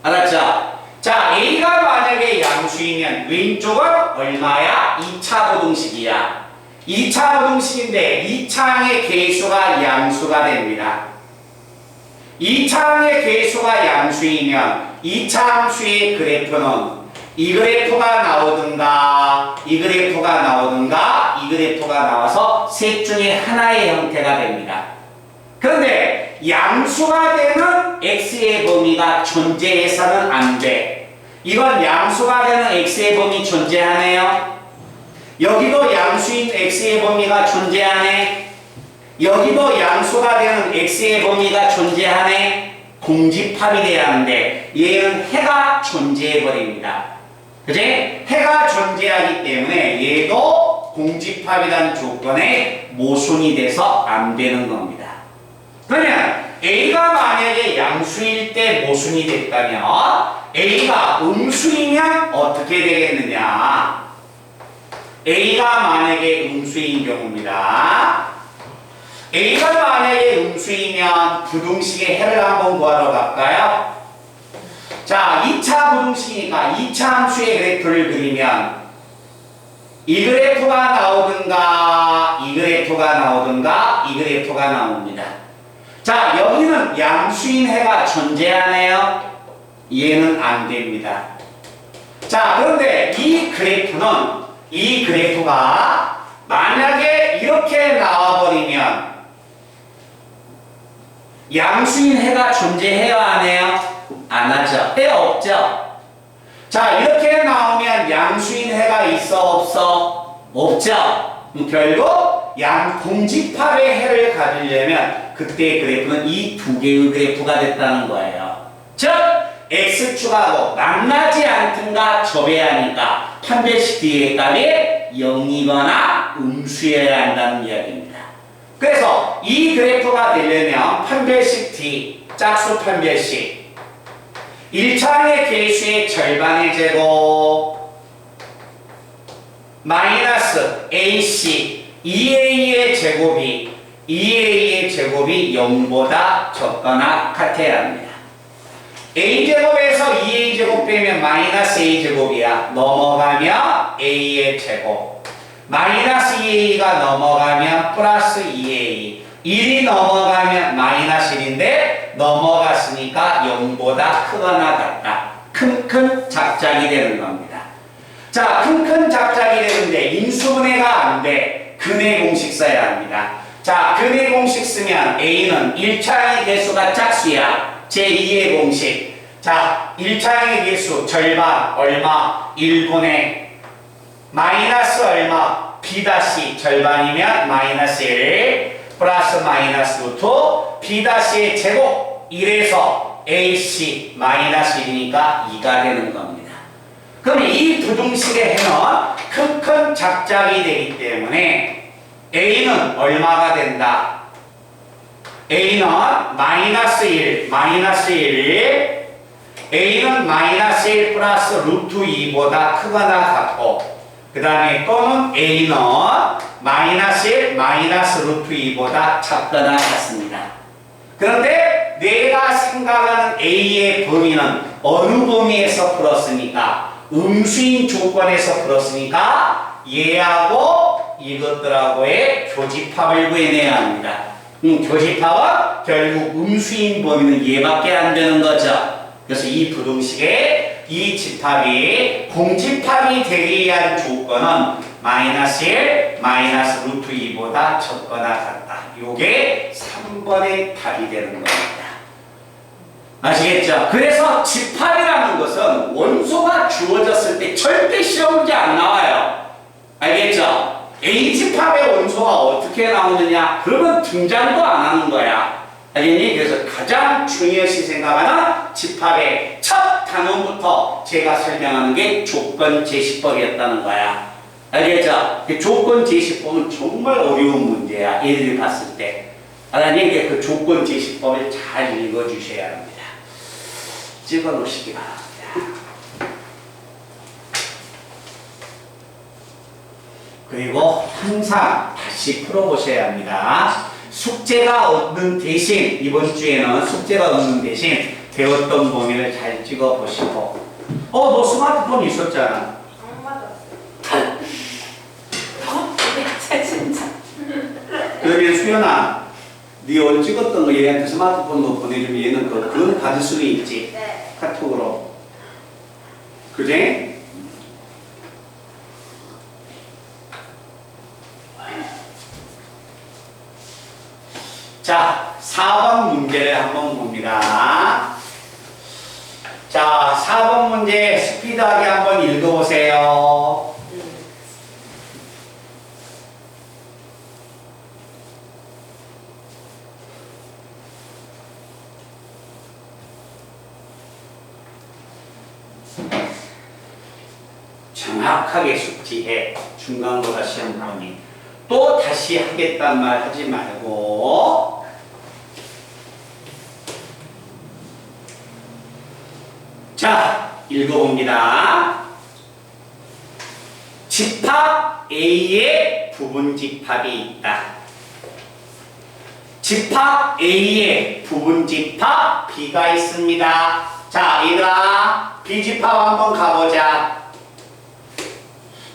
알았죠? 자, A가 만약에 양수이면 왼쪽은 얼마야? 2차 부등식이야. 2차 부등식인데 2차항의 개수가 양수가 됩니다. 2차항의 개수가 양수이면 2차 함수의 그래프는 이 그래프가 나오든가 이 그래프가 나오든가 이 그래프가 나와서 셋 중에 하나의 형태가 됩니다. 그런데 양수가 되는 x의 범위가 존재해서는 안 돼. 이건 양수가 되는 x의 범위 존재하네요. 여기도 양수인 x의 범위가 존재하네. 여기도 양수가 되는 x의 범위가 존재하네. 공집합이 돼야 하는데 얘는 해가 존재해버립니다. 그치? 해가 존재하기 때문에 얘도 공집합이라는 조건에 모순이 돼서 안 되는 겁니다. 그러면 A가 만약에 양수일 때 모순이 됐다면 A가 음수이면 어떻게 되겠느냐? A가 만약에 음수인 경우입니다. A가 만약에 음수이면 부등식의 해를 한번 구하러 갈까요? 자, 2차 부등식이니까 2차 함수의 그래프를 그리면 이 그래프가 나오든가 이 그래프가 나오든가 이 그래프가 나옵니다. 자, 여기는 양수인 해가 존재하네요. 얘는 안 됩니다. 자, 그런데 이 그래프가 만약에 이렇게 나와버리면 양수인 해가 존재해요, 안 해요? 안 하죠. 해 없죠. 자, 이렇게 나오면 양수인 해가 있어, 없어? 없죠. 결국 공집합의 해를 가지려면 그때의 그래프는 이 두 개의 그래프가 됐다는 거예요. 즉 x축하고 만나지 않든가 접해야하니까 판별식 뒤의 값이 0이거나 음수여야 한다는 이야기입니다. 그래서 이 그래프가 되려면 판별식 D, 짝수 판별식 1차항의 개수의 절반의 제곱 마이너스 AC 2A의 제곱이 0보다 적거나 같아야 합니다. A제곱에서 2A제곱 빼면 마이너스 A제곱이야. 넘어가면 A의 제곱. 마이너스 2A가 넘어가면 플러스 2A. 1이 넘어가면 마이너스 1인데 넘어갔으니까 0보다 크거나 같다. 큰 작작이 되는 겁니다. 자, 큰 작작이 되는데 인수분해가 안 돼. 근의 공식 써야 합니다. 자, 근의 공식 쓰면 A는 1차항의 개수가 짝수야. 제2의 공식. 자, 1차항의 개수 절반 얼마? 1분의 마이너스 얼마? B 다시 절반이면 마이너스 1 플러스 마이너스 루트 B의 제곱 1에서 AC 마이너스 1이니까 2가 되는 겁니다. 그럼 이 부등식의 해는 큰 작작이 되기 때문에 A는 얼마가 된다? A는 마이너스 1 A는 마이너스 1 플러스 루트 2보다 크거나 같고 그 다음에 또는 A는 마이너스 1 마이너스 루트 2보다 작거나 같습니다. 그런데 내가 생각하는 A의 범위는 어느 범위에서 풀었습니까? 음수인 조건에서 풀었으니까 얘하고 이것들하고의 교집합을 구해내야 합니다. 교집합은 결국 음수인 범위는 얘밖에 안 되는 거죠. 그래서 이 부등식의 이 집합이 공집합이 되기 위한 조건은 마이너스 1 마이너스 루트 2보다 적거나 같다. 요게 3번의 답이 되는 겁니다. 아시겠죠? 그래서 집합이라는 것은 원소가 주어졌을 때 절대 시험 문제 안 나와요. 알겠죠? A집합의 원소가 어떻게 나오느냐? 그러면 등장도 안 하는 거야. 알겠니? 그래서 가장 중요시 생각하는 집합의 첫 단원부터 제가 설명하는 게 조건 제시법이었다는 거야. 알겠죠? 조건 제시법은 정말 어려운 문제야. 애들이 봤을 때. 알았니? 그 조건 제시법을 잘 읽어주셔야 합니다. 찍어 놓으시기 바랍니다. 그리고 항상 다시 풀어보셔야 합니다. 숙제가 없는 대신 이번 주에는 숙제가 없는 대신 배웠던 범위를 잘 찍어보시고 너 스마트폰 있었잖아. 맞았어요. 진짜. 그러면 수연아 네 오늘 찍었던 거 얘한테 스마트폰도 보내주면 얘는 그건 받을 수는 있지. 네. 카톡으로. 그지? 자, 4번 문제를 한번 봅니다. 자, 4번 문제 스피드하게 한번 읽어보세요. 정확하게 숙지해. 중간고사 시험 보니 또 다시 하겠단 말 하지 말고 자 읽어봅니다. 집합 A에 부분집합이 있다. 집합 A에 부분집합 B가 있습니다. 자 얘들아 B집합 한번 가보자.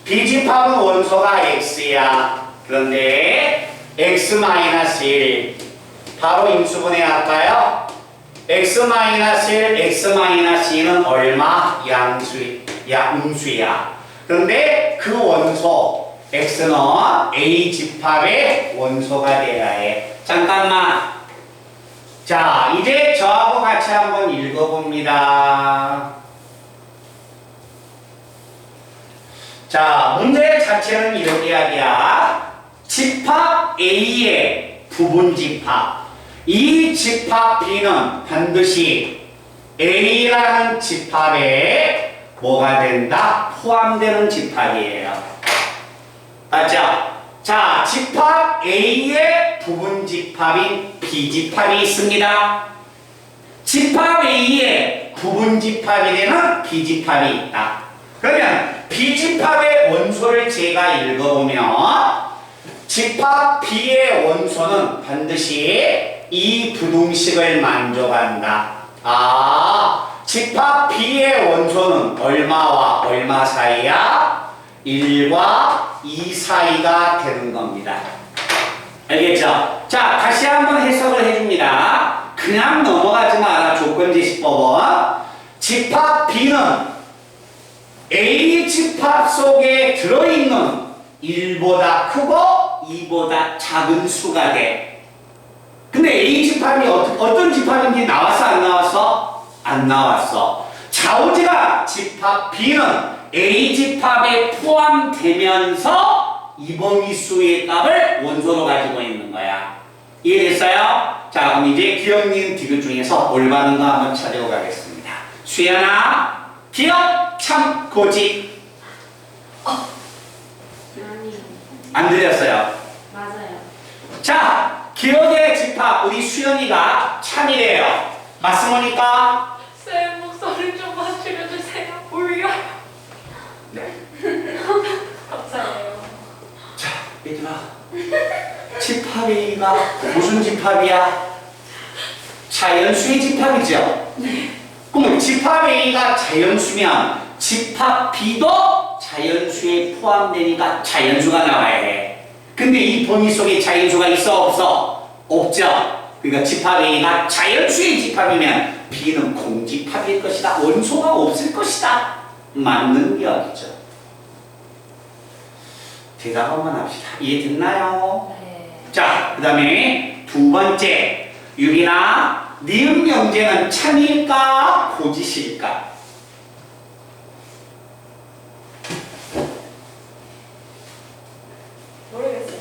B집합은 원소가 X야. 그런데 X-1 바로 인수분해 할까요? X-1, X-2는 얼마? 음수야. 그런데 그 원소 X는 A집합의 원소가 돼야 해. 잠깐만. 자 이제 저하고 같이 한번 읽어봅니다. 자, 문제 자체는 이런 이야기야. 집합 A의 부분집합. 이 집합 B는 반드시 A라는 집합에 뭐가 된다? 포함되는 집합이에요. 맞죠? 자, 집합 A의 부분집합인 B집합이 있습니다. 집합 A의 부분집합이 되는 B집합이 있다. 그러면 B집합의 원소를 제가 읽어보면 집합 B의 원소는 반드시 이 부등식을 만족한다. 집합 B의 원소는 얼마와 얼마 사이야? 1과 2 사이가 되는 겁니다. 알겠죠? 자, 다시 한번 해석을 해줍니다. 그냥 넘어가지 마라. 조건제시법은 집합 B는 A집합 속에 들어있는 1보다 크고 2보다 작은 수가 돼. 근데 A집합이 어떤 집합인지 나왔어? 안 나왔어? 안 나왔어. 좌우지간 집합 B는 A집합에 포함되면서 이 범위수의 값을 원소로 가지고 있는 거야. 이해됐어요? 자, 그럼 이제 기억, 니은, 디귿 중에서 올바른 거 한번 찾아보 가겠습니다. 수연아, 기억, 참, 고지. 아니 안 들렸어요? 맞아요. 자, 기억의 집합, 우리 수연이가 참이래요. 맞습니까? 쌤 목소리 좀만 줄여주세요. 울려요. 네. 감사해요. 자, 얘들아. 집합이가 무슨 집합이야? 자연수의 집합이죠? 그럼 집합 A가 자연수면 집합 B도 자연수에 포함되니까 자연수가 나와야 해. 근데 이 범위 속에 자연수가 있어 없어? 없죠. 그러니까 집합 A가 자연수의 집합이면 B는 공집합일 것이다. 원소가 없을 것이다. 맞는 이야기죠. 대답 한번 합시다. 이해됐나요? 네. 자, 그 다음에 두 번째, 유빈아, 니은 명제는 참일까 고지실까? 모르겠어요.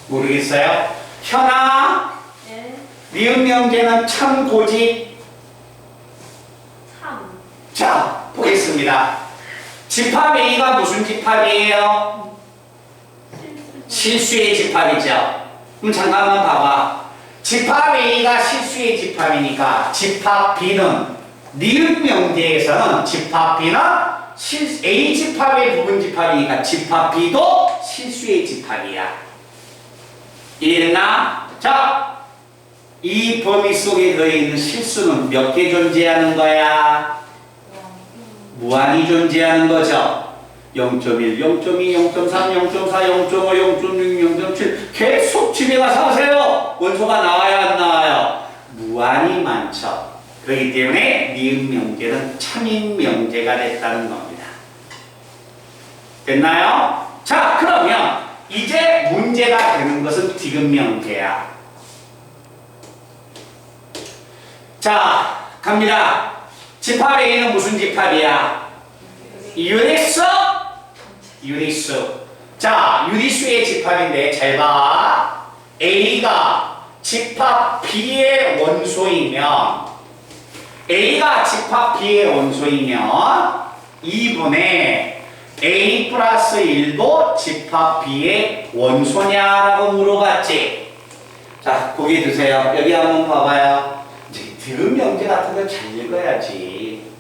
모르겠어요? 현아, 네. 니은 명제는 참 고지? 참. 자, 보겠습니다. 집합 A가 무슨 집합이에요? 실수의 집합이죠. 그럼 잠깐만 봐봐. 집합 A가 실수의 집합이니까 집합 B는 니은 명제에서는 집합 B는 A 집합의 부분 집합이니까 집합 B도 실수의 집합이야. 이해됐나? 자, 이 범위 속에 들어있는 실수는 몇 개 존재하는 거야? 무한히 존재하는 거죠. 0.1, 0.2, 0.3, 0.4, 0.5, 0.6, 0.7 계속 집에 가서 하세요. 원소가 나와야 안 나와요? 무한히 많죠. 그렇기 때문에 니은 명제는 참인 명제가 됐다는 겁니다. 됐나요? 자, 그러면 이제 문제가 되는 것은 디귿 명제야. 자, 갑니다. 집합 A는 무슨 집합이야? 유리수? 유리수. 자, 유리수의 집합인데 잘 봐. A가 집합 B의 원소이면 A가 집합 B의 원소이면 2분의 A 플러스 1도 집합 B의 원소냐라고 물어봤지. 자, 고개 드세요. 여기 한번 봐봐요. 이제 디귿 명제 같은 거 잘 읽어야지.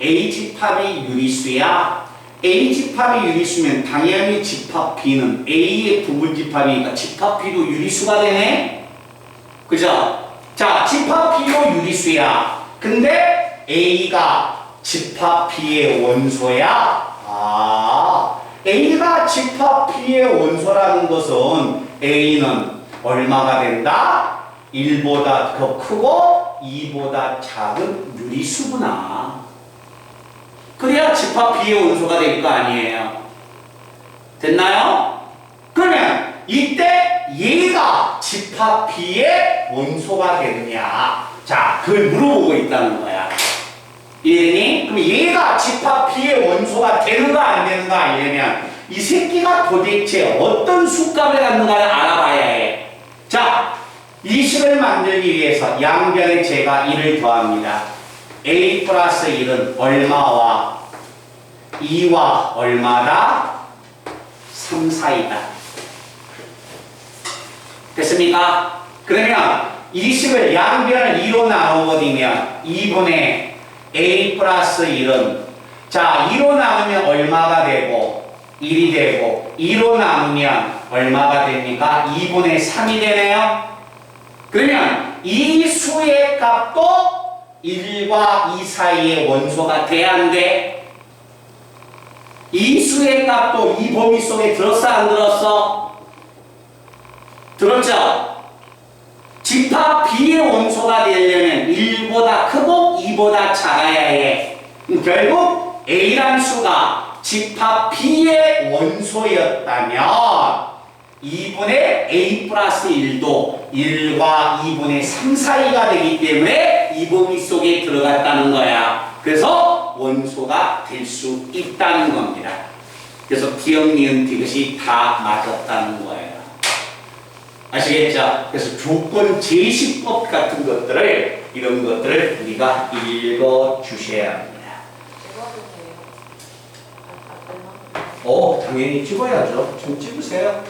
A 집합이 유리수야. A 집합이 유리수면 당연히 집합 B는 A의 부분 집합이니까 집합 B도 유리수가 되네? 그죠? 자, 집합 B도 유리수야. 근데 A가 집합 B의 원소야? A가 집합 B의 원소라는 것은 A는 얼마가 된다? 1보다 더 크고 2보다 작은 유리수구나. 그래야 집합 B의 원소가 될 거 아니에요. 됐나요? 그러면 이때 얘가 집합 B의 원소가 되느냐? 자, 그걸 물어보고 있다는 거야. 이해니? 그럼 얘가 집합 B의 원소가 되는가 안 되는가 이러면 이 새끼가 도대체 어떤 수값을 갖는가를 알아봐야 해. 자, 이 식을 만들기 위해서 양변에 제가 1을 더합니다. A 플러스 1은 얼마와 2와 얼마다? 3 사이다. 됐습니까? 그러면 이 식을 양변을 2로 나눠버리면 2분의 A 플러스 1은 자 2로 나누면 얼마가 되고 1이 되고 2로 나누면 얼마가 됩니까? 2분의 3이 되네요. 그러면 이 수의 값도 1과 2 사이의 원소가 돼야 안 돼? 이 수의 값도 이 범위 속에 들었어 안 들었어? 들었죠? 집합 B의 원소가 되려면 1보다 크고 2보다 작아야 해. 결국 A란 수가 집합 B의 원소였다면 2분의 A 플러스 1도 1과 2분의 3 사이가 되기 때문에 이 범위 속에 들어갔다는 거야. 그래서 원소가 될 수 있다는 겁니다. 그래서 기억, 니은, 디귿이 다 맞았다는 거예요. 아시겠죠? 그래서 조건 제시법 같은 것들을, 이런 것들을 우리가 읽어 주셔야 합니다. 당연히 찍어야죠. 좀 찍으세요.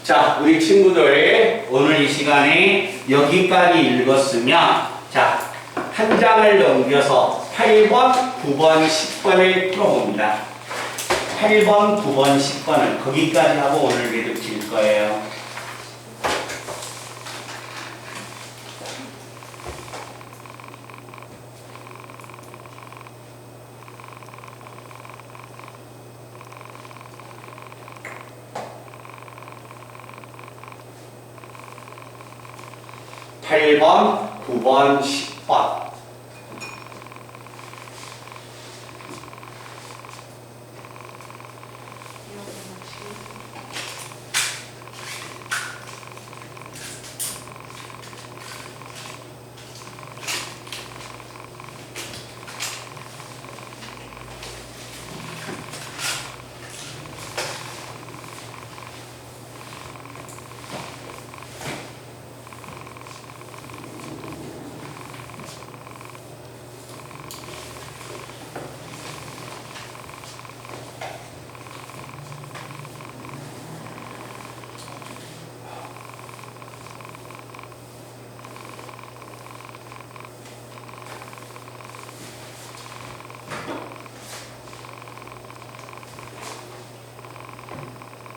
자, 우리 친구들 오늘 이 시간에 여기까지 읽었으면 자, 한 장을 넘겨서 8번, 9번, 10번을 풀어봅니다. 8번, 9번, 10번을 거기까지 하고 오늘 계속 칠 거예요. (8번) (9번) (10번)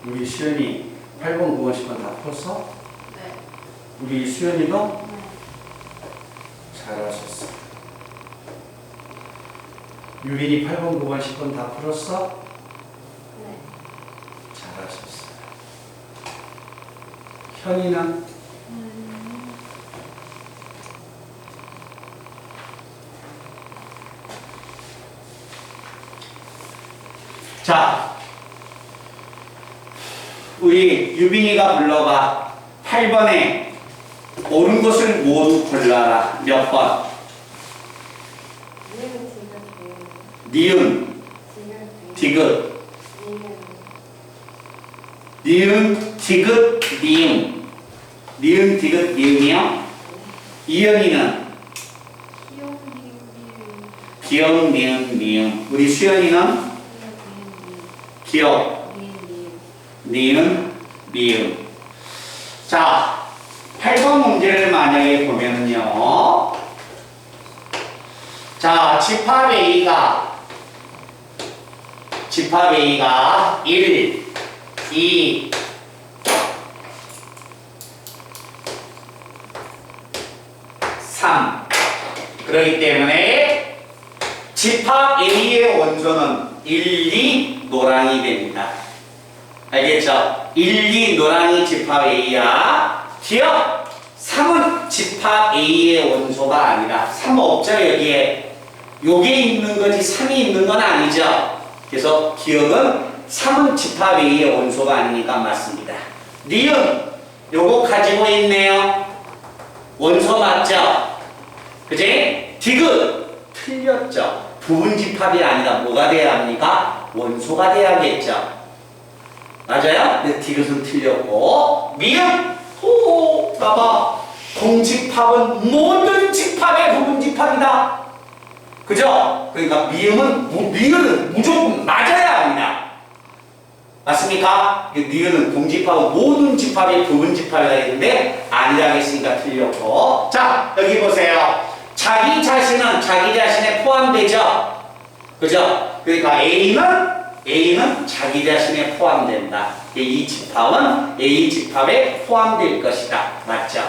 우리 수연이 8번, 9번, 10번 다 풀었어? 네. 우리 수연이도? 네. 잘하셨어. 유빈이 8번, 9번, 10번 다 풀었어? 네. 잘하셨어. 현이는? 자, 우리 유빈이가 불러봐. 8번에 옳은 것을 모두 골라라. 몇 번? 니은, 디귿, 니은, 디귿, 니은. 니은, 디귿, 니은이요? 이연이는? 기억, 니은, 니은. 우리 수연이는? 기억, 니은, 미음. 자, 8번 문제를 만약에 보면은요. 자, 집합 A가 1, 2, 3. 그렇기 때문에 집합 A의 원소는 1, 2, 노랑이 됩니다. 알겠죠? 1, 2 노랑이 집합 A야. 기억! 3은 집합 A의 원소가 아니라 3 없죠 여기에. 요게 있는 거지 3이 있는 건 아니죠. 그래서 기억은 3은 집합 A의 원소가 아니니까 맞습니다. 니은 요거 가지고 있네요. 원소 맞죠? 그지? 디귿 틀렸죠. 부분 집합이 아니라 뭐가 돼야 합니까? 원소가 돼야겠죠. 맞아요? 근데 디귿은 틀렸고. 미음! 호! 봐봐. 동집합은 모든 집합의 부분 집합이다. 그죠? 그러니까 미음은 무조건 맞아야 합니다. 맞습니까? 니은은 동집합은 모든 집합의 부분 집합이라 했는데 아니라고 했으니까 틀렸고. 자, 여기 보세요. 자기 자신에 포함되죠? 그죠? 그러니까 A는 자기 자신에 포함된다. 이 집합은 A 집합에 포함될 것이다. 맞죠?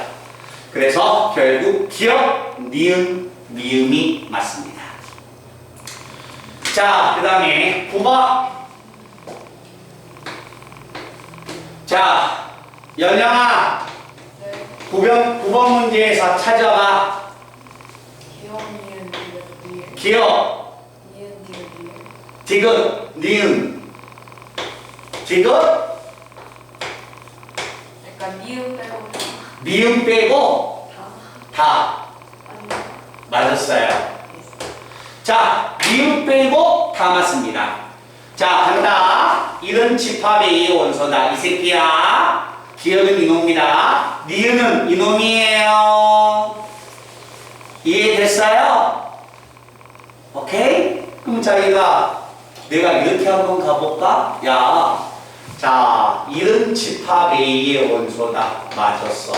그래서 결국 기억, 니은, 미음이 맞습니다. 자, 그 다음에 9번. 자, 연영아. 네. 9번 문제에서 찾아봐. 기억, 디귿, 니은. 디귿, 그러니까 미음 빼고 미음 빼고 다 맞았어요. 자, 미음 빼고 다 맞습니다. 자, 한다. 이런 집합의 원소다. 이 새끼야. 기억은 이놈입니다. 니은은 이놈이에요. 이해됐어요? 오케이? 그럼 자기가 내가 이렇게 한번 가볼까? 야, 자, 이런 집합 A의 원소다. 맞았어.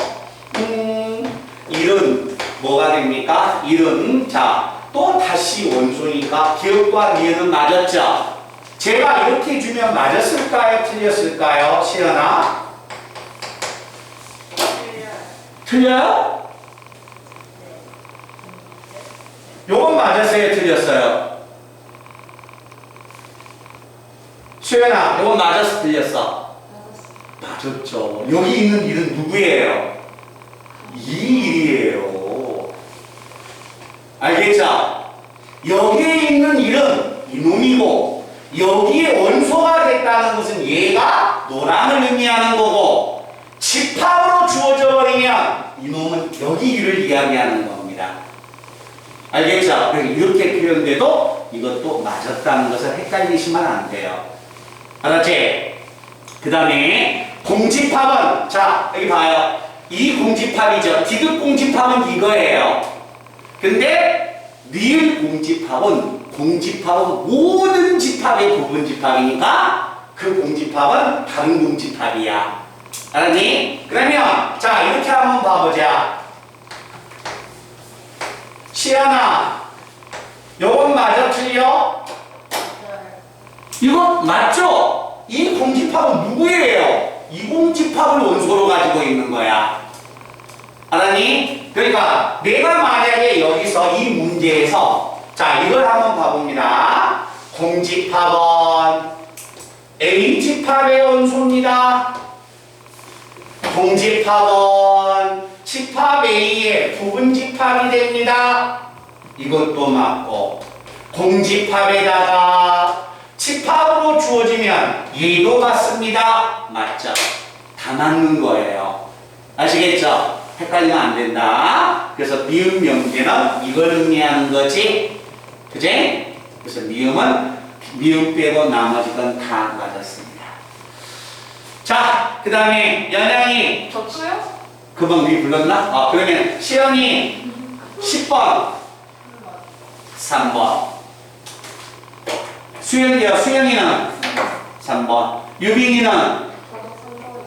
이런 뭐가 됩니까? 이런 자, 또 다시 원소니까 기억과 니은은 맞았죠? 제가 이렇게 주면 맞았을까요? 틀렸을까요? 시연아? 틀려요? 요건 맞았어요? 틀렸어요? 수연아, 요건 맞았어? 틀렸어? 맞았죠. 여기 있는 일은 누구예요? 이 일이에요. 알겠죠? 여기에 있는 일은 이놈이고 여기에 원소가 됐다는 것은 얘가 노랑을 의미하는 거고 집합으로 주어져 버리면 이놈은 여기 일을 이야기하는 겁니다. 알겠죠? 이렇게 표현돼도 이것도 맞았다는 것을 헷갈리시면 안 돼요. 알았지? 그 다음에 공집합은 자 여기 봐요. 이 공집합이죠. 디귿 공집합은 이거예요. 근데 리을 공집합은 모든 집합의 부분 집합이니까 그 공집합은 다른 공집합이야. 알았니? 그러면 자 이렇게 한번 봐보자. 시연아, 요건 맞아 틀려? 이거 맞죠? 이 공집합은 누구예요? 이 공집합을 원소로 가지고 있는 거야. 알았니? 그러니까 내가 만약에 여기서 이 문제에서 자 이걸 한번 봐봅니다. 공집합은 A집합의 원소입니다. 공집합은 집합 A의 부분집합이 됩니다. 이것도 맞고 공집합에다가 집합으로 주어지면 얘도 맞습니다. 맞죠? 다 맞는 거예요. 아시겠죠? 헷갈리면 안 된다. 그래서 미음 명제는 이걸 의미하는 거지. 그지? 그래서 미음은 미음 빼고 나머지 건 다 맞았습니다. 자, 그 다음에 연양이 저도요? 금방 위 불렀나? 그러면 시연이 10번 3번 수영이는 3번 유빈이는 저도 3번이요.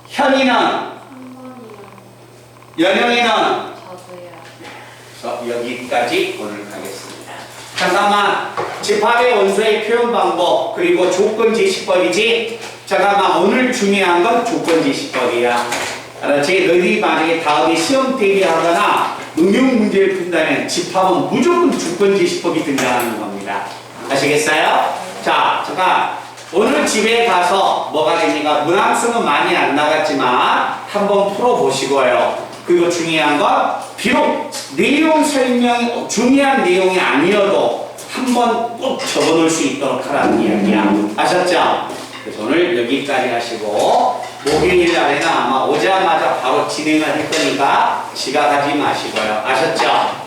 현이는 3번이요. 연영이는 저도요. 그래서 여기까지 오늘 가겠습니다. 잠깐만 집합의 원소의 표현 방법 그리고 조건 제시법이지. 잠깐만 오늘 중요한 건 조건 제시법이야. 알았지? 너희들이 만약에 다음에 시험 대비하거나 응용 문제를 푼다면 집합은 무조건 조건 제시법이 등장하는 겁니다. 아시겠어요? 자, 잠깐 오늘 집에 가서 뭐가 됩니까? 문항수는 많이 안 나갔지만 한번 풀어보시고요. 그리고 중요한 건 비록 내용 설명이 중요한 내용이 아니어도 한번 꼭 적어놓을 수 있도록 하라는 이야기야. 아셨죠? 그래서 오늘 여기까지 하시고 목요일 날에는 아마 오자마자 바로 진행을 할 거니까 지각하지 마시고요. 아셨죠?